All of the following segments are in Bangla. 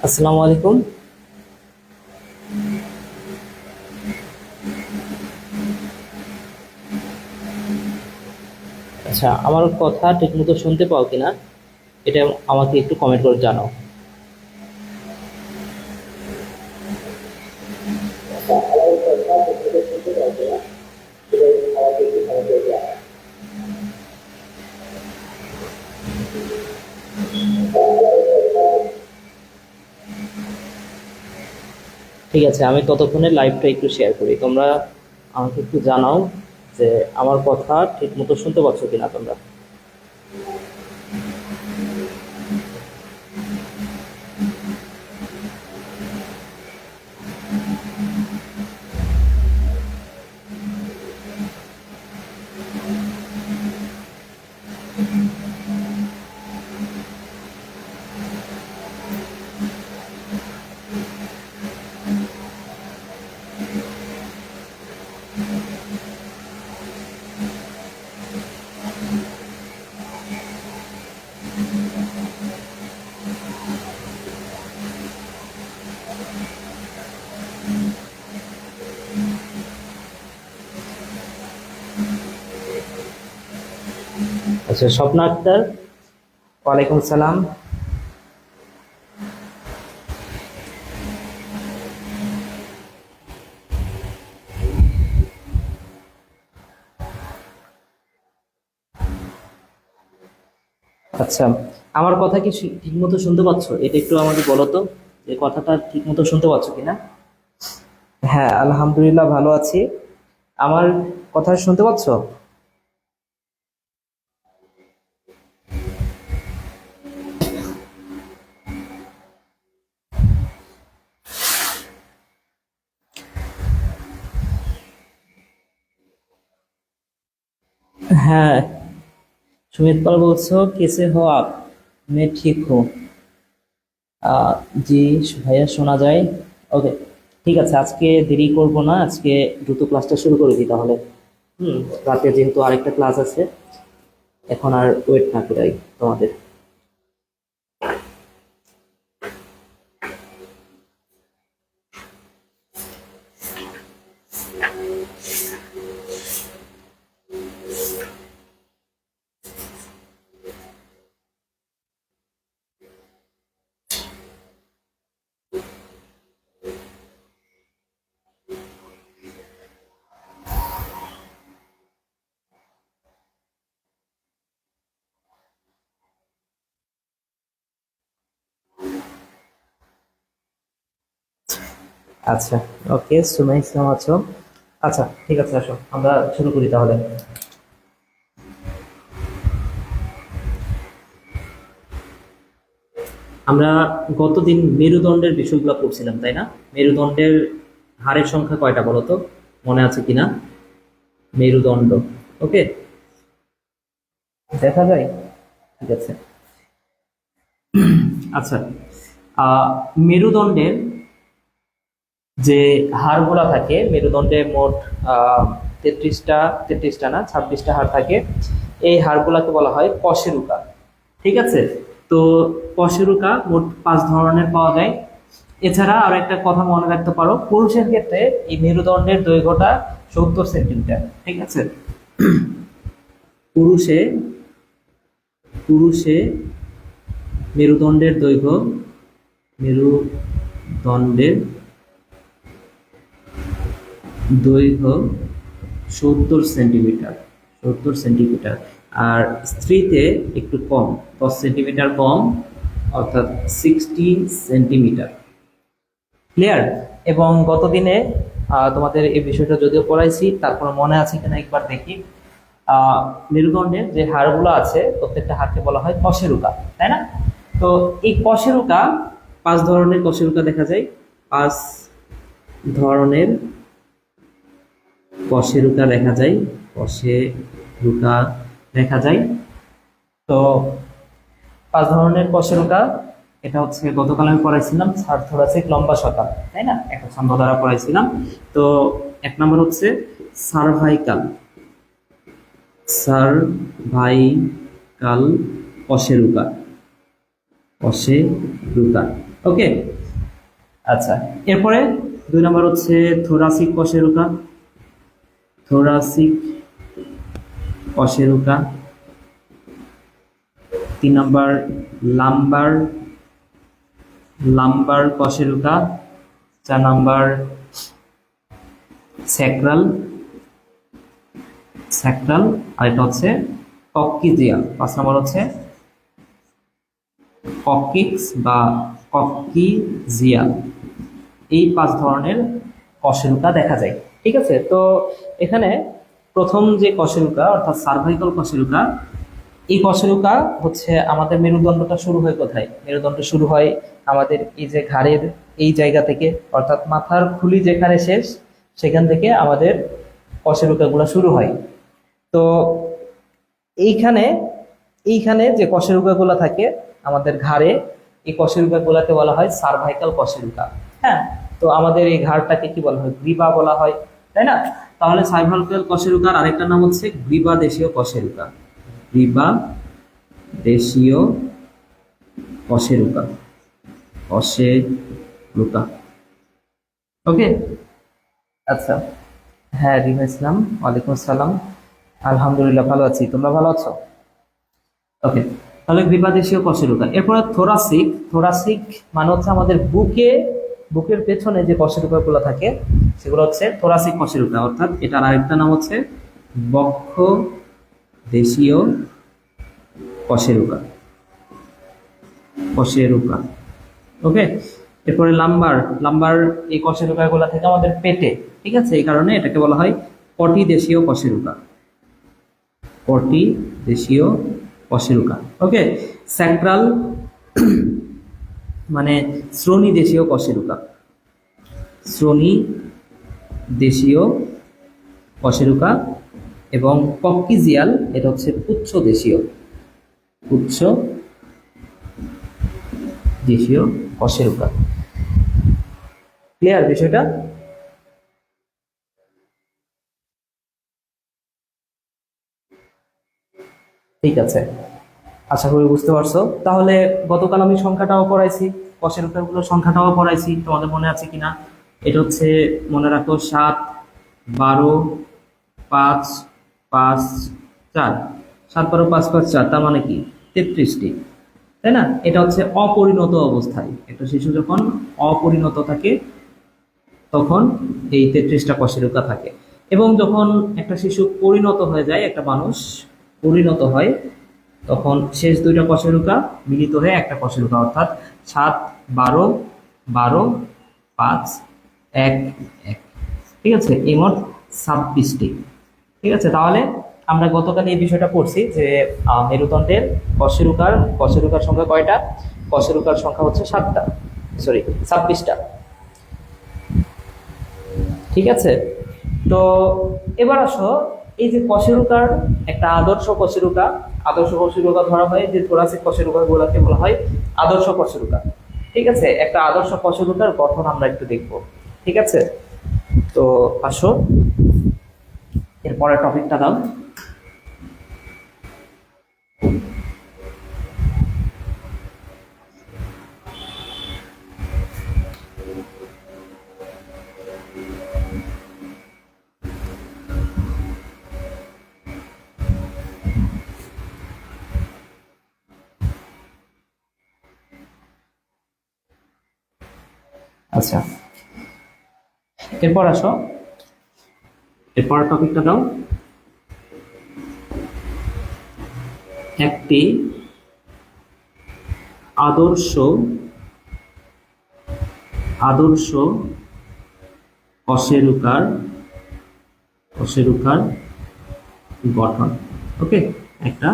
আসসালামু আলাইকুম। আচ্ছা, আমার কথা ঠিকমতো শুনতে পাও কিনা এটা আমাকে একটু কমেন্ট করে জানাও। ঠিক আছে, আমি ততক্ষণে লাইভটা একটু শেয়ার করি, তোমরা আমাকে একটু জানাও যে আমার কথা ঠিকমতো শুনতে পাচ্ছ কিনা তোমরা। আচ্ছা, স্বপ্না আক্তার, ওয়ালাইকুম সালাম। আচ্ছা, আমার কথা কি ঠিকমতো শুনতে পাচ্ছ? এটা একটু আমাকে বলো তো, যে কথাটা ঠিকমতো শুনতে পাচ্ছ কিনা। হ্যাঁ, আলহামদুলিল্লাহ ভালো আছি। আমার কথা শুনতে পাচ্ছ? হ্যাঁ, सुमित पाल বলছো, कैसे हो आप? मैं ठीक हूँ। জি ভাইয়া, শোনা যায়। ওকে, ঠিক আছে, আজকে দেরি করব না, আজকে দ্রুত ক্লাসটা শুরু করে দিই তাহলে। হুম, রাতে যেহেতু আরেকটা ক্লাস আছে, এখন আর ওয়েট না করাই তোমাদের। আচ্ছা, ওকে, সুমাই ইসলাম আছো? আচ্ছা, ঠিক আছে, আসো আমরা শুরু করি তাহলে। আমরা গতদিন মেরুদণ্ডের বিষয়গুলো পড়ছিলাম, তাই না? মেরুদণ্ডের হাড়ের সংখ্যা কয়টা বলো তো, মনে আছে কিনা? মেরুদণ্ড, ওকে, দেখা যায়। ঠিক আছে। আচ্ছা, আহ, মেরুদণ্ডের যে হাড়গুলা থাকে, মেরুদণ্ডে মোট 33টা, 33টা না 26টা হাড় থাকে। এই হাড়গুলাকে বলা হয় কশেরুকা। ঠিক আছে। তো কশেরুকা মোট 5 ধরনের পাওয়া যায়। এছাড়া আরো একটা কথা মনে রাখতে পারো, পুরুষের ক্ষেত্রে এই মেরুদণ্ডের দৈর্ঘ্যটা 70 সেন্টিমিটার। ঠিক আছে। পুরুষে পুরুষে মেরুদণ্ডের দৈর্ঘ্য, মেরুদণ্ডের দৈর্ঘ্য 70 সেন্টিমিটার, 70 সেন্টিমিটার। আর স্ত্রীতে একটু কম, 10 সেন্টিমিটার কম, অর্থাৎ 60 সেন্টিমিটার। ক্লিয়ার? এবং গতদিনে তোমাদের এই বিষয়টা যদিও পড়াইছি, তারপর মনে আছে কিনা একবার দেখি। মেরুদণ্ডের যে হাড়গুলো আছে, প্রত্যেকটা হাড়কে বলা হয় কশেরুকা, তাই না? তো এই কশেরুকা, 5 ধরনের কশেরুকা দেখা যায়। 5 ধরনের কশেরুকা দেখা যায়, কশেরুকা দেখা যায়। তো 5 ধরনের কশেরুকা, এটা হচ্ছে গতকাল আমি পড়াইছিলাম সারথোরাসিক লম্বা শকা, তাই না? একটা ছন্দ দ্বারা পড়াইছিলাম। তো 1 নম্বর হচ্ছে সার্ভাইকাল, সার্ভাইকাল কশেরুকা, কশেরুকা। ওকে। আচ্ছা, এরপরে 2 নম্বর হচ্ছে থোরাসিক কশেরুকা। থোরাসিক কশেরুকা। 3 নম্বর লাম্বার লাম্বার কশেরুকা। 4 নম্বর স্যাক্রাল স্যাক্রাল। আর এটা হচ্ছে কক্কিজিয়াল। 5 নম্বর হচ্ছে ককিক্স বা কক্কিজিয়াল। এই 5 ধরনের কশেরুকা দেখা যায়। ঠিক আছে, তো এখানে প্রথম যে কশেরুকা অর্থাৎ সার্ভাইকাল কশেরুকা, এই কশেরুকা হচ্ছে আমাদের মেরুদণ্ডটা শুরু হয় কোথায়? মেরুদণ্ড শুরু হয় আমাদের এই যে ঘাড়ের এই জায়গা থেকে, অর্থাৎ মাথার খুলি যেখানে শেষ সেখান থেকে আমাদের কশেরুকাগুলো শুরু হয়। তো এইখানে এইখানে যে কশেরুকাগুলো থাকে আমাদের ঘাড়ে, এই কশেরুকাগুলোকে বলা হয় সার্ভাইকাল কশেরুকা। হ্যাঁ, তো আমাদের এই ঘাড়টাকে কি বলা হয়? গ্রীবা বলা হয়, তাই না? তাহলে সার্ভাইকাল কশেরুকার আরেকটা নাম হচ্ছে গ্রীবা দেশীয় কশেরুকা। গ্রীবা দেশীয় কশেরুকা। কশেরুকা। ওকে, আচ্ছা। হ্যাঁ, রিমা ইসলাম, ওয়ালাইকুম আসসালাম। আলহামদুলিল্লাহ ভালো আছি, তোমরা ভালো আছো? ওকে, তাহলে গ্রীবাদেশীয় কশেরুকা। এরপরে থোরাসিক। থোরাসিক মানে হচ্ছে আমাদের বুকের পেছনে যে কশেরুকা গুলো থাকে সেগুলো হচ্ছে থোরাসিক কশেরুকা, অর্থাৎ এটার আরেকটা নাম হচ্ছে বক্ষ দেশীয় কশেরুকা। কশেরুকা। ওকে, এরপরে লাম্বার। লাম্বার এই কশেরুকা গুলা থেকে আমাদের পেটে, ঠিক আছে, এই কারণে এটাকে বলা হয় কটি দেশীয় কশেরুকা। কটি দেশীয় কশেরুকা। ওকে, স্যাক্রাল মানে শ্রোণী দেশীয় কশেরুকা। শ্রোণী দেশীয় কশেরুকা। এবং কক্কিজিয়াল এটা হচ্ছে পুচ্ছ দেশীয় কশেরুকা। ক্লিয়ার বিষয়টা? ঠিক আছে, আশা করি বুঝতে পারছো। তাহলে গতকাল আমি সংখ্যাটাও পড়াইছি, কশেরুকাগুলোর সংখ্যাটাও পড়াইছি, তোমাদের মনে আছে কিনা? এটা হচ্ছে, মনে রাখো, 7, 12, 5, 5, 4। 7, 12, 5, 5, 4, তার মানে কি 33টি, তাই না? এটা হচ্ছে অপরিণত অবস্থায়। একটা শিশু যখন অপরিণত থাকে তখন এই 33টা কশেরুকা থাকে। এবং যখন একটা শিশু পরিণত হয়ে যায়, একটা মানুষ পরিণত হয়, তখন শেষ 2টা কশেরুকা মিলিত হয়ে একটা কশেরুকা, অর্থাৎ 7, 12, 12, 5, 1, 1। ঠিক আছে, এই মোট 26টি। ঠিক আছে, তাহলে আমরা গতকাল এই বিষয়টা পড়ছি যে মেরুদণ্ডের কশেরুকার সংখ্যা কয়টা? কশেরুকার সংখ্যা হচ্ছে 7টা, সরি 26টা। ঠিক আছে, তো এবার আসো, এই যে কশেরুকার একটা আদর্শ কশেরুকা ধরা হয় যে থোরাসিক কশেরুকা গুলাকে বলা হয় আদর্শ কশেরুকা। ঠিক আছে, একটা আদর্শ কশেরুকার গঠন আমরা একটু দেখব। ঠিক আছে, তো আসো এরপরে টপিকটা দাও। আচ্ছা, এরপর আসো, এরপর টপিকটা দাও। একটি আদর্শ কশেরুকার গঠন। ওকে, একটা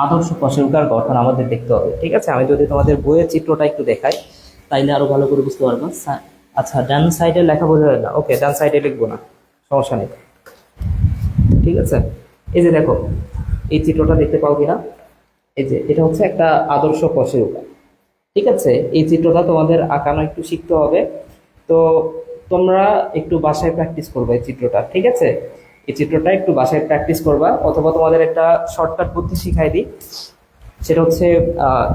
আদর্শ কশেরুকার গঠন আমাদের দেখতে হবে। ঠিক আছে, আমি যদি তোমাদের বইয়ের চিত্রটা একটু দেখাই তাইলে আরো ভালো করে বুঝতে পারবো। আচ্ছা, ডান সাইডে লেখা বোঝা যায় না? ওকে, ডান সাইডে লিখবো না, সমস্যা নেই। ঠিক আছে, এই যে দেখো, এই চিত্রটা দেখতে পাও কিনা? এই যে এটা হচ্ছে একটা আদর্শ কশেরুকা। ঠিক আছে, এই চিত্রটা তোমাদের আঁকানো একটু শিখতে হবে। তো তোমরা একটু বাসায় প্র্যাকটিস করবে এই চিত্রটা। ঠিক আছে, এই চিত্রটা একটু বাসায় প্র্যাকটিস করবা, অথবা তোমাদের একটা শর্টকাট বুদ্ধি শিখাই দিই। সেটা হচ্ছে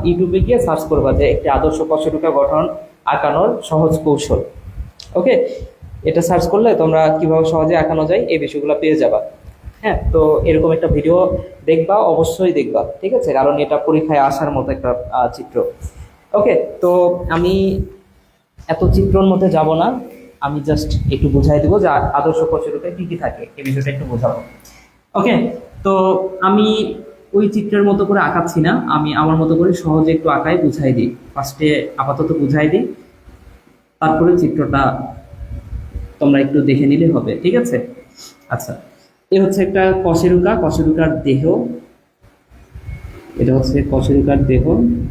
ইউটিউবে গিয়ে সার্চ করবা যে একটি আদর্শ কশেরুকা গঠন আঁকানোর সহজ কৌশল। ওকে, এটা সার্চ করলে তোমরা কিভাবে সহজে আঁকানো যায় এই বিষয়গুলো পেয়ে যাবা। হ্যাঁ, তো এরকম একটা ভিডিও দেখবা, অবশ্যই দেখবা, ঠিক আছে, কারণ এটা পরীক্ষায় আসার মতো একটা চিত্র। ওকে, তো আমি এত চিত্রর মধ্যে যাব না, আমি জাস্ট একটু বুঝাই দেবো যে আদর্শ কচুরিতে কি কি থাকে এই বিষয়টা একটু বোঝাবো। ওকে, তো আমি ওই চিত্রের মতো করে আঁকাচ্ছি না, আমি আমার মতো করে সহজে একটু আঁকাই বুঝাই দিই। ফার্স্টে আপাতত বুঝাই দিই, তারপরে চিত্রটা তোমরা একটু দেখে নিলে হবে, ঠিক আছে। আচ্ছা, এ হচ্ছে একটা কশেরুকা, কশেরুকার দেহ, এটা হচ্ছে কশেরুকার দেহ।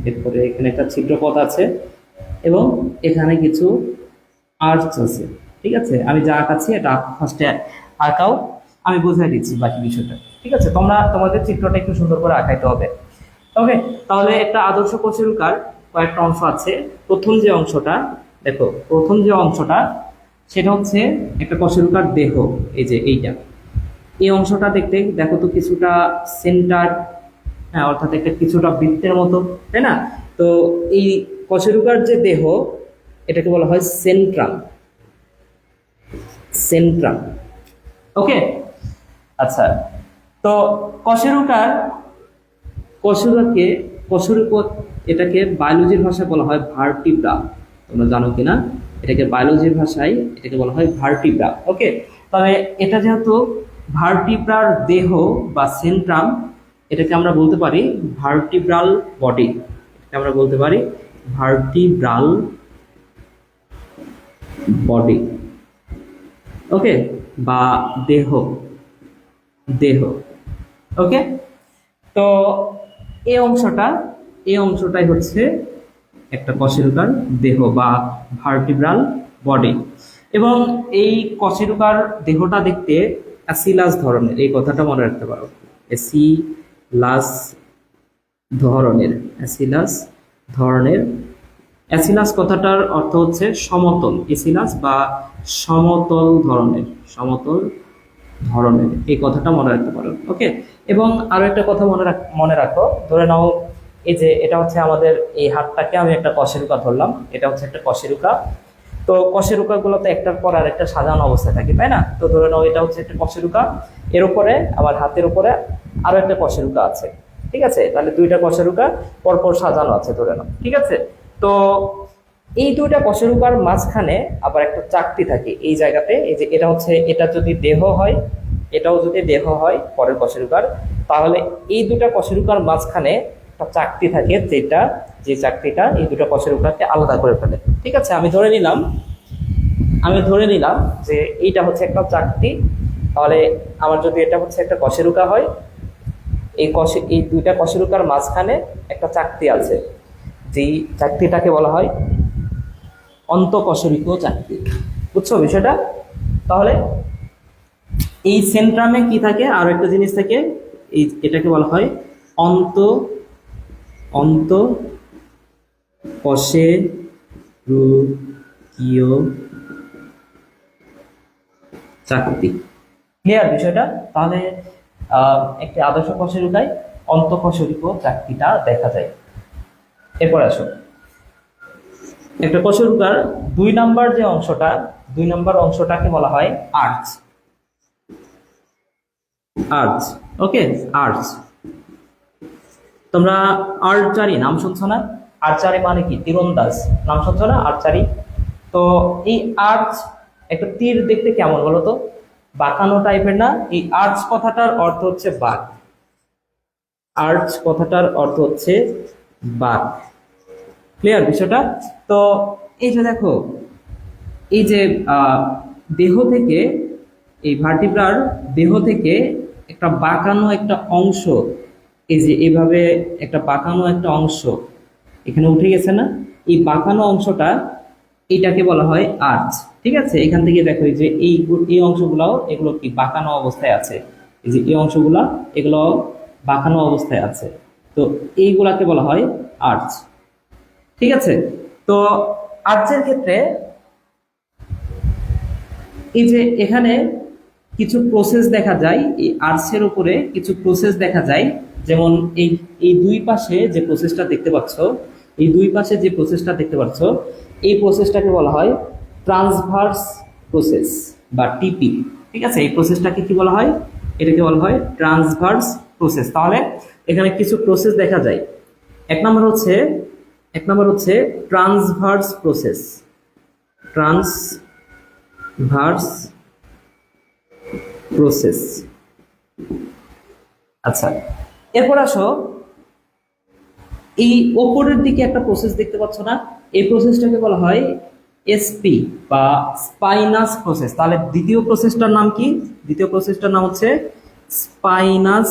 এরপরে এখানে একটা ছিদ্রপথ আছে এবং এখানে কিছু আর্চ আছে, ঠিক আছে। আমি যা আঁকাচ্ছি এটা ফার্স্টে আঁকাও, আমি বুঝাই দিচ্ছি বাকি বিষয়টা, ঠিক আছে। তোমরা তোমাদের চিত্রটা একটু সুন্দর করে আঁকাইতে হবে। ওকে, তাহলে একটা আদর্শ কশেরুকার কয়েকটা অংশ আছে। প্রথম যে অংশটা দেখো, প্রথম যে অংশটা সেটা হচ্ছে একটা কশেরুকার দেহ, এই যে এইটা, এই অংশটা দেখতে দেখো তো কিছুটা সেন্টার, হ্যাঁ, অর্থাৎ একটা কিছুটা বৃত্তের মতো, তাই না? তো এই কশেরুকার যে দেহ এটাকে বলা হয় সেন্ট্রাম, সেন্ট্রাম। ওকে, আচ্ছা, তো কশেরুকার কশেরুকাকে কশেরুক এটাকে বায়োলজির ভাষায় বলা হয় ভার্টিব্রা। তোমরা জানো কিনা, এটাকে বায়োলজির ভাষায় এটাকে বলা হয় ভার্টিব্রা। ওকে, তবে এটা যেহেতু ভার্টিব্রার দেহ বা সেন্ট্রাম, এটাকে আমরা বলতে পারি ভার্টিব্রাল বডি, এটাকে আমরা বলতে পারি ভার্টিব্রাল বডি। ওকে, বা দেহ, দেহ। ওকে, তো এই অংশটাই হচ্ছে একটা কশেরুকার দেহ বা ভার্টিব্রাল বডি। এবং এই কশেরুকার দেহটা দেখতে অ্যাসিলাস ধরনের, এই কথাটা মনে রাখতে পারো, অ্যাসিলাস ধরনের, অ্যাসিলাস ধরনের। অ্যাসিলাস কথাটার অর্থ হচ্ছে সমতল, এসিলাস বা সমতল ধরনের, সমতল ধরনের, এই কথাটা মনে রাখতে পারো। ওকে, এবং আরো একটা কথা মনে রাখো, ধরে নাও এই যে এটা হচ্ছে আমাদের এই হাতটাকে আমি একটা কশেরুকা ধরলাম, এটা হচ্ছে একটা কশেরুকা। তো কশেরুকা গুলো তো একটার পর আর একটা সাজানো অবস্থায় থাকে, তাই না? তো ধরে নাও এটা হচ্ছে একটা কশেরুকা, এর উপরে আমার হাতের উপরে আরো একটা কশেরুকা আছে, ঠিক আছে। তাহলে দুইটা কশেরুকা পরপর সাজানো আছে ধরে নাও, ঠিক আছে। তো এই দুইটা কশেরুকার মাঝখানে আবার একটা চাকতি থাকে এই জায়গাতে, এই যে এটা হচ্ছে, এটা যদি দেহ হয়, এটাও যদি দেহ হয় পরের কশেরুকার, তাহলে এই দুটা কশেরুকার মাঝখানে একটা চাকতি থাকে, যেটা যে চাকতিটা এই দুটো কশেরুকাকে আলাদা করে ফেলে, ঠিক আছে। আমি ধরে নিলাম যে এইটা হচ্ছে একটা চাকতি, তাহলে আমার যদি এটা হচ্ছে একটা কশেরুকা হয়, এই দুইটা কশেরুকার মাঝখানে একটা চাকতি আছে, যেই চাকতিটাকে বলা হয় অন্তঃকশেরুক চাকতি। বুঝছো বিষয়টা? তাহলে এই সেন্ট্রামে কি থাকে, আরো একটা জিনিস থাকে, এটাকে বলা হয় অন্তঃকশেরুকীয় চাকতি। ক্লিয়ার বিষয়টা? তাহলে একটি আদর্শ কশেরুকায় অন্তঃকশেরুক চাকতিটা দেখা যায়। এরপর আসো, একটা কশেরুকার দুই নাম্বার অংশটাকে বলা হয় আর্চ, আর্চ। ওকে, আর্চ। তোমরা আর্চারি নাম শুনছো না? আর্চারি মানে কি? তীরন্দাজ নাম শুনছো না? আর্চারি। তো এই আর্চ, একটা তীর দেখতে কেমন বলো তো? বাঁকানো টাইপের না? এই আর্চ কথাটার অর্থ হচ্ছে বাঁক, আর্চ কথাটার অর্থ হচ্ছে বাঁক। ক্লিয়ার বিষয়টা? তো এই যে দেখো, এই যে দেহ থেকে, এই ভার্টিব্রার দেহ থেকে একটা বাঁকানো একটা অংশ, এই যে এইভাবে একটা বাঁকানো একটা অংশ এখানে উঠে গেছে না? এই বাঁকানো অংশটা, এইটাকে বলা হয় আর্চ, ঠিক আছে। এখান থেকে দেখো এই যে এই অংশগুলো, এগুলো কি বাঁকানো অবস্থায় আছে, এই যে এই অংশগুলা এগুলো বাঁকানো অবস্থায় আছে, তো এইগুলাকে বলা হয় আর্চ, ঠিক আছে। তো আর্চের ক্ষেত্রে এই যে এখানে কিছু প্রসেস দেখা যায়, এই আর্চের উপরে কিছু প্রসেস দেখা যায়, যেমন এই দুই পাশে যে প্রসেসটা দেখতে পাচ্ছ, এই প্রসেসটাকে বলা হয় ট্রান্সভার্স প্রসেস বা টিপি। ঠিক আছে, এই প্রসেসটাকে কি বলা হয়? এটাকে বলা হয় ট্রান্সভার্স প্রসেস। তাহলে এখানে কিছু প্রসেস দেখা যায়। এক নম্বর হচ্ছে ট্রান্সভার্স প্রসেস। Transverse process. আচ্ছা, এরপর আসো, এই ওপরের দিকে একটা প্রসেস দেখতে পাচ্ছ না? এই প্রসেসটাকে বলা হয় এসপি বা স্পাইনাস প্রসেস। তাহলে দ্বিতীয় প্রসেসটার নাম কি? দ্বিতীয় প্রসেসটার নাম হচ্ছে স্পাইনাস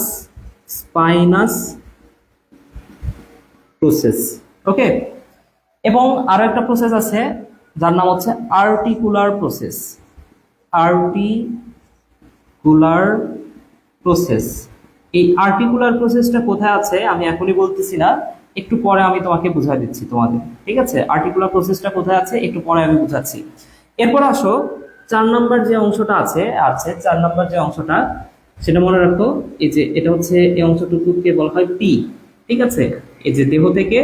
প্রসেস। ওকে, এবং আরো একটা প্রসেস আছে যার নাম হচ্ছে আর্টিকুলার প্রসেস। Articular process. এই আর্টিকুলার প্রসেসটা কোথায় আছে আমি এখনই বলতেছি না, একটু পরে আমি তোমাকে বুঝাই দিচ্ছি তোমাদের। ঠিক আছে, আর্টিকুলার প্রসেসটা কোথায় আছে একটু পরে আমি বুঝাচ্ছি। এরপর আসো, 4 নাম্বার যে অংশটা আছে 4 নাম্বার যে অংশটা, সেটা মনে রাখো। এই যে এটা হচ্ছে, এই অংশটুকুকে বলা হয় পি। ঠিক আছে, এই যে দেহ থেকে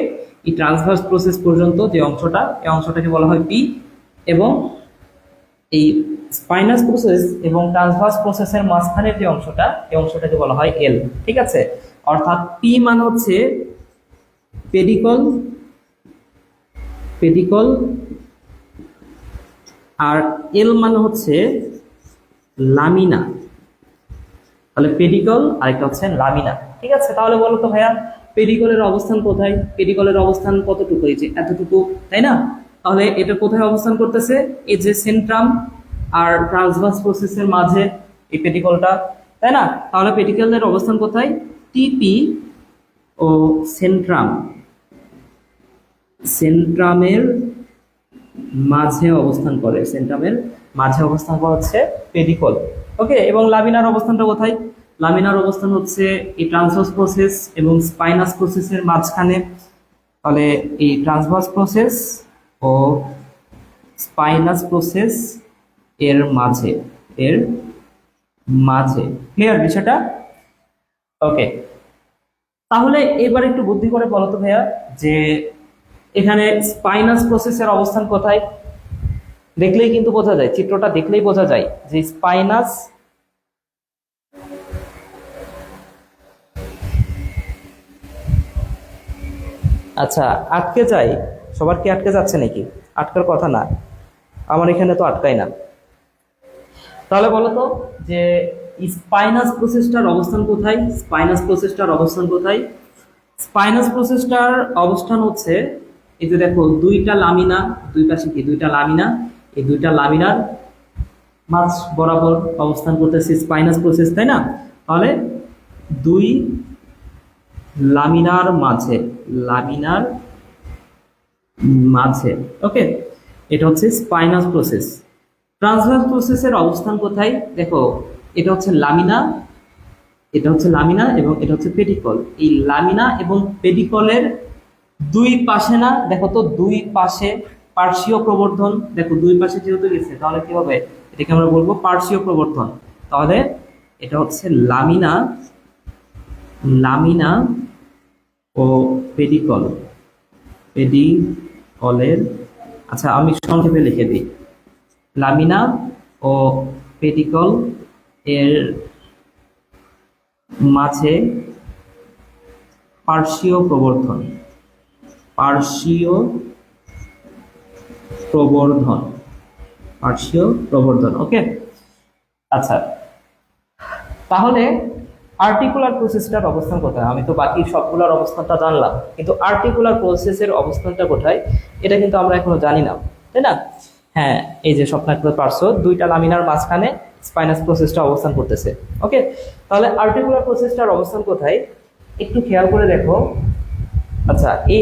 এই ট্রান্সভার্স প্রসেস পর্যন্ত যে অংশটা, এই অংশটাকে বলা হয় পি। এবং এই স্পাইনাস প্রসেস এবং ট্রান্সভার্স প্রসেসের মাঝখানের যে অংশটা, এই অংশটাকে বলা হয় এল। ঠিক আছে, অর্থাৎ পি মানে হচ্ছে পেডিকল আর এল মানে হচ্ছে লামিনা। তাহলে পেডিকল আর একটা হচ্ছে লামিনা। ঠিক আছে, তাহলে বলো তো ভাইয়া, পেডিকলের অবস্থান কোথায়? পেডিকলের অবস্থান কতটুকু? এই যে এতটুকু, তাই না? তাহলে এটা কোথায় অবস্থান করতেছে? এই যে সেন্ট্রাম আর ট্রান্সভার্স প্রসেসের মাঝে এই পেডিকলটা, তাই না? তাহলে পেডিকলের অবস্থান কোথায়? টিপি ও সেন্ট্রামের মাঝে অবস্থান করে। সেন্ট্রামের মাঝে অবস্থান করে হচ্ছে পেডিকল। ওকে, এবং লামিনার অবস্থানটা কোথায়? লামিনার অবস্থান হচ্ছে এই ট্রান্সভার্স প্রসেস এবং স্পাইনাস প্রসেসের মাঝখানে। তাহলে এই ট্রান্সভার্স প্রসেস ও স্পাইনাস প্রসেস এর মাঝে ক্লিয়ার বিষয়টা? ওকে, তাহলে এবার একটু বুদ্ধি করে বলো তো ভাইয়া, যে এখানে স্পাইনাস প্রসেসের অবস্থান কোথায়? দেখলেই কিন্তু বোঝা যায়, চিত্রটা দেখলেই বোঝা যায় যে স্পাইনাস, আচ্ছা আটকে যায়। সবার কি আটকে যাচ্ছে নাকি? আটকার কথা না, আমার এখানে তো আটকায় না। তাহলে বলো তো যে স্পাইনাস প্রসেসটার অবস্থান কোথায়? স্পাইনাস প্রসেসটার অবস্থান হচ্ছে, এই যে দেখো দুইটা লামিনা, দুই পাশে কি দুইটা লামিনা, এই দুইটা লামিনার মাঝ বরাবর অবস্থান করতেছে স্পাইনাস প্রসেস, তাই না? তাহলে দুই লামিনার মাঝে ওকে, এটা হচ্ছে স্পাইনাস প্রসেস। ট্রান্সভার্স প্রসেসের অবস্থান কোথায়? দেখো এটা হচ্ছে লামিনা এবং এটা হচ্ছে পেডিকল। এই লামিনা এবং পেডিকলের দুই পাশে না, দেখো তো দুই পাশে পার্শ্বীয় প্রবর্ধন। দেখো দুই পাশে যেহেতু গেছে, তাহলে কি হবে? এটাকে আমরা বলবো পার্শ্বীয় প্রবর্ধন। তাহলে এটা হচ্ছে লামিনা ও পেডিকলের, আচ্ছা আমি সংক্ষেপে লিখে দিই, লামিনা ও পেডিকল এর মাঝে পার্শ্বীয় প্রবর্ধন। ওকে, আচ্ছা তাহলে আর্টিকুলার প্রসেসটার অবস্থান কোথায়? আমি তো বাকি সবগুলোর অবস্থানটা জানলাম, কিন্তু আর্টিকুলার প্রসেসের অবস্থানটা কোথায় এটা কিন্তু আমরা এখনো জানি না, তাই না? হ্যাঁ, এই যে স্বপ্নায়িত পার্শ্ব দুইটা লামিনার মাঝখানে স্পাইনাস প্রসেসটা অবস্থান করতেছে। ওকে, তাহলে আর্টিকুলার প্রসেসটার অবস্থান কোথায় একটু খেয়াল করে দেখো। আচ্ছা, এই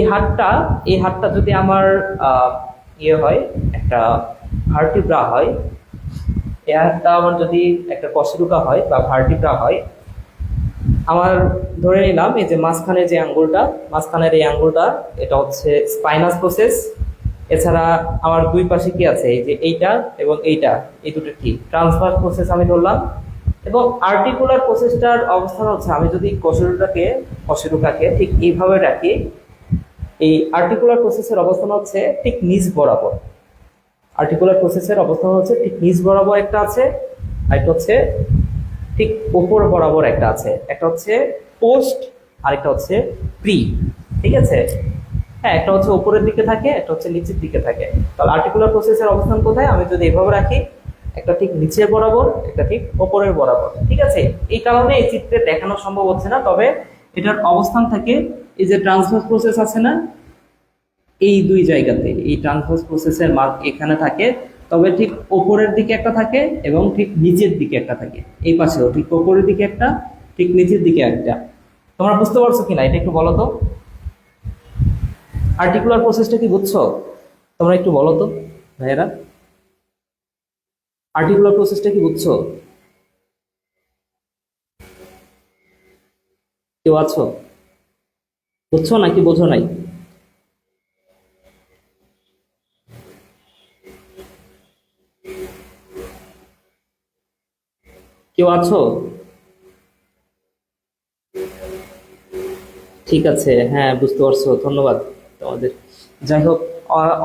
হাড়টা যদি আমার হয়, একটা ভার্টিব্রা হয়, এই হাড়টা আমার যদি একটা কশেরুকা হয় বা ভার্টিব্রা হয়, আমার ধরে নিলাম এই যে মাঝখানের এই আঙ্গুলটা এটা হচ্ছে স্পাইনাস প্রসেস। এছাড়া আমার দুই পাশে কি আছে? এই যে এইটা এবং এইটা, এই দুটো কি ট্রান্সভার্স প্রসেস আমি ধরলাম। এবং আর্টিকুলার প্রসেসটার অবস্থান হচ্ছে, আমি যদি কশেরুকাকে ঠিক এইভাবে রাখি, এই আর্টিকুলার প্রসেসের অবস্থান হচ্ছে ঠিক নিচ বরাবর। আর্টিকুলার প্রসেসের অবস্থান হচ্ছে ঠিক নিচ বরাবর একটা আছে, আর একটা হচ্ছে ঠিক উপর বরাবর একটা আছে। একটা হচ্ছে পোস্ট আর একটা হচ্ছে প্রি। ঠিক আছে, হ্যাঁ, একটা হচ্ছে উপরের দিকে থাকে, একটা হচ্ছে নিচের দিকে থাকে। তাহলে আর্টিকুলার প্রসেসের অবস্থান কোথায়? আমি যদি এভাবে রাখি, একটা ঠিক নিচের বরাবর, একটা ঠিক উপরের বরাবর। ঠিক আছে, এই কারণে এই চিত্রে দেখানো সম্ভব হচ্ছে না, তবে এটার অবস্থান থাকে এই যে ট্রান্সভার্স প্রসেস আছে না, এই দুই জায়গাতে এই ট্রান্সভার্স প্রসেসের মার্ক এখানে থাকে। তবে ঠিক উপরের দিকে একটা থাকে এবং ঠিক নিচের দিকে একটা থাকে। এই পাশেও ঠিক উপরের দিকে একটা, ঠিক নিচের দিকে একটা। তোমরা বুঝতে পারছো কিনা এটা একটু বলো তো। আর্টিকুলার প্রসেসটা কি বুঝছো? তোমরা একটু বলো তো ভাইয়েরা, আর্টিকুলার প্রসেসটা কি বুঝছো? কেউ আছো? বুঝছো নাকি বোঝো নাই? কেউ আছো? ঠিক আছে, হ্যাঁ বুঝতে পারছো, ধন্যবাদ তোমাদের। যাই হোক,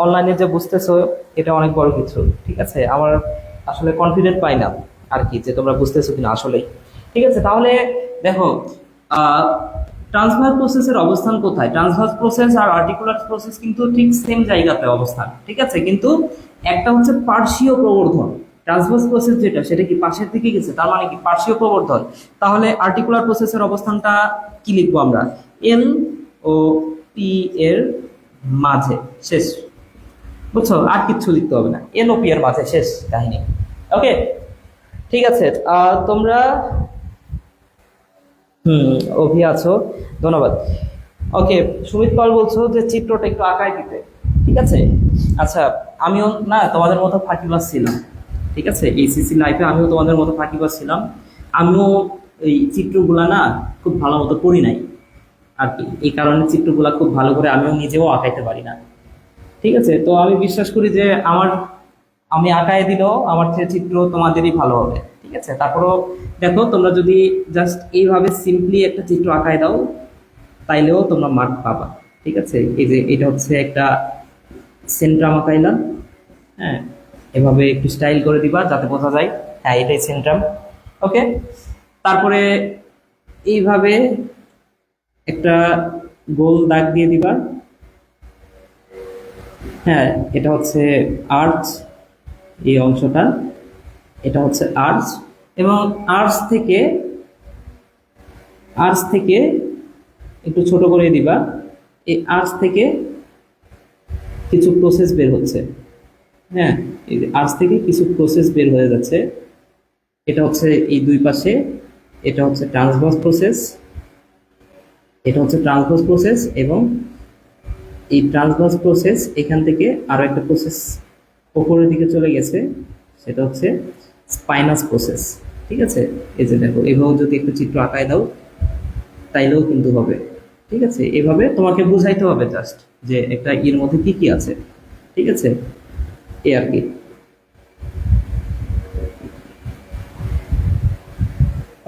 অনলাইনে যে বুঝতেছো এটা অনেক বড় কিছু। ঠিক আছে, আমার আসলে কনফিডেন্ট পাই না আর কি যে তোমরা বুঝতেছো কিনা আসলেই। ঠিক আছে, তাহলে দেখো, ট্রান্সভার্স প্রসেসের অবস্থান কোথায়? ট্রান্সভার্স প্রসেস আর আর্টিকুলার প্রসেস কিন্তু ঠিক সেম জায়গাতে অবস্থান। ঠিক আছে, কিন্তু একটা হচ্ছে পার্শ্বীয় প্রবর্ধন। ট্রান্সভার্স প্রসেস যেটা, সেটা কি পাশের দিকে গেছে, তার মানে কি পার্শ্বীয় প্রবর্ধন। তাহলে আর্টিকুলার প্রসেসের অবস্থানটা কি লিখবো আমরা? এল ও পি এর মাঝে, শেষ। বুঝছো, আর কিচ্ছু লিখতে হবে না, এল ও পি এর মাঝে, শেষ কাহিনী। ওকে, ঠিক আছে। তোমরা অভি আছো, ধন্যবাদ। ওকে, সুমিত পাল বলছো যে চিত্রটা একটু আঁকায় দিতে। ঠিক আছে, আচ্ছা, আমিও না তোমাদের মতো ফাঁকিবাজ ছিলাম। ঠিক আছে, এইচএসসি লাইফে আমিও তোমাদের মতো ফাঁকিবাজ ছিলাম। আমিও এই চিত্রগুলা না খুব ভালো মতো করি নাই আর কি। এই কারণে চিত্রগুলা খুব ভালো করে আমিও নিজেও আঁকাইতে পারি না। ঠিক আছে, তো আমি বিশ্বাস করি যে আমি আঁকায় দিলেও আমার যে চিত্র তোমাদেরই ভালো হবে। ঠিক আছে, তারপরও দেখো, তোমরা যদি জাস্ট এইভাবে সিম্পলি একটা চিত্র আঁকায় দাও তাইলেও তোমরা মার্ক পাবা। ঠিক আছে, এই যে এটা হচ্ছে একটা সেন্ট্রাম আঁকাইলাম। হ্যাঁ, এভাবে একটু স্টাইল করে দিবা যাতে বোঝা যায় হ্যাঁ এটাই সেন্ট্রাম। ওকে, তারপরে এইভাবে একটা গোল দাগ দিয়ে দিবা। হ্যাঁ, এটা হচ্ছে আর্চ, এই অংশটা, এটা হচ্ছে আর্চ। এবং আর্চ থেকে একটু ছোট করে দিবা। এই আর্চ থেকে কিছু প্রসেস বের হচ্ছে। হ্যাঁ, এই আর্চ থেকে কিছু প্রসেস বের হয়ে যাচ্ছে। এটা হচ্ছে এই দুই পাশে, এটা হচ্ছে ট্রান্সভার্স প্রসেস, এটা হচ্ছে ট্রান্সভার্স প্রসেস, এবং এই ট্রান্সভার্স প্রসেস এখান থেকে আরো একটা প্রসেস উপরের দিকে চলে গেছে, সেটা হচ্ছে স্পাইনাস প্রসেস। ঠিক আছে, এই যে দেখো, এভাবে যদি একটু চিত্র আঁকায় দাও তাইলেও কিন্তু হবে। ঠিক আছে, এভাবে তোমাকে বুঝাইতে হবে জাস্ট যে একটা এর মধ্যে কি কি আছে। ঠিক আছে, এই আর কি।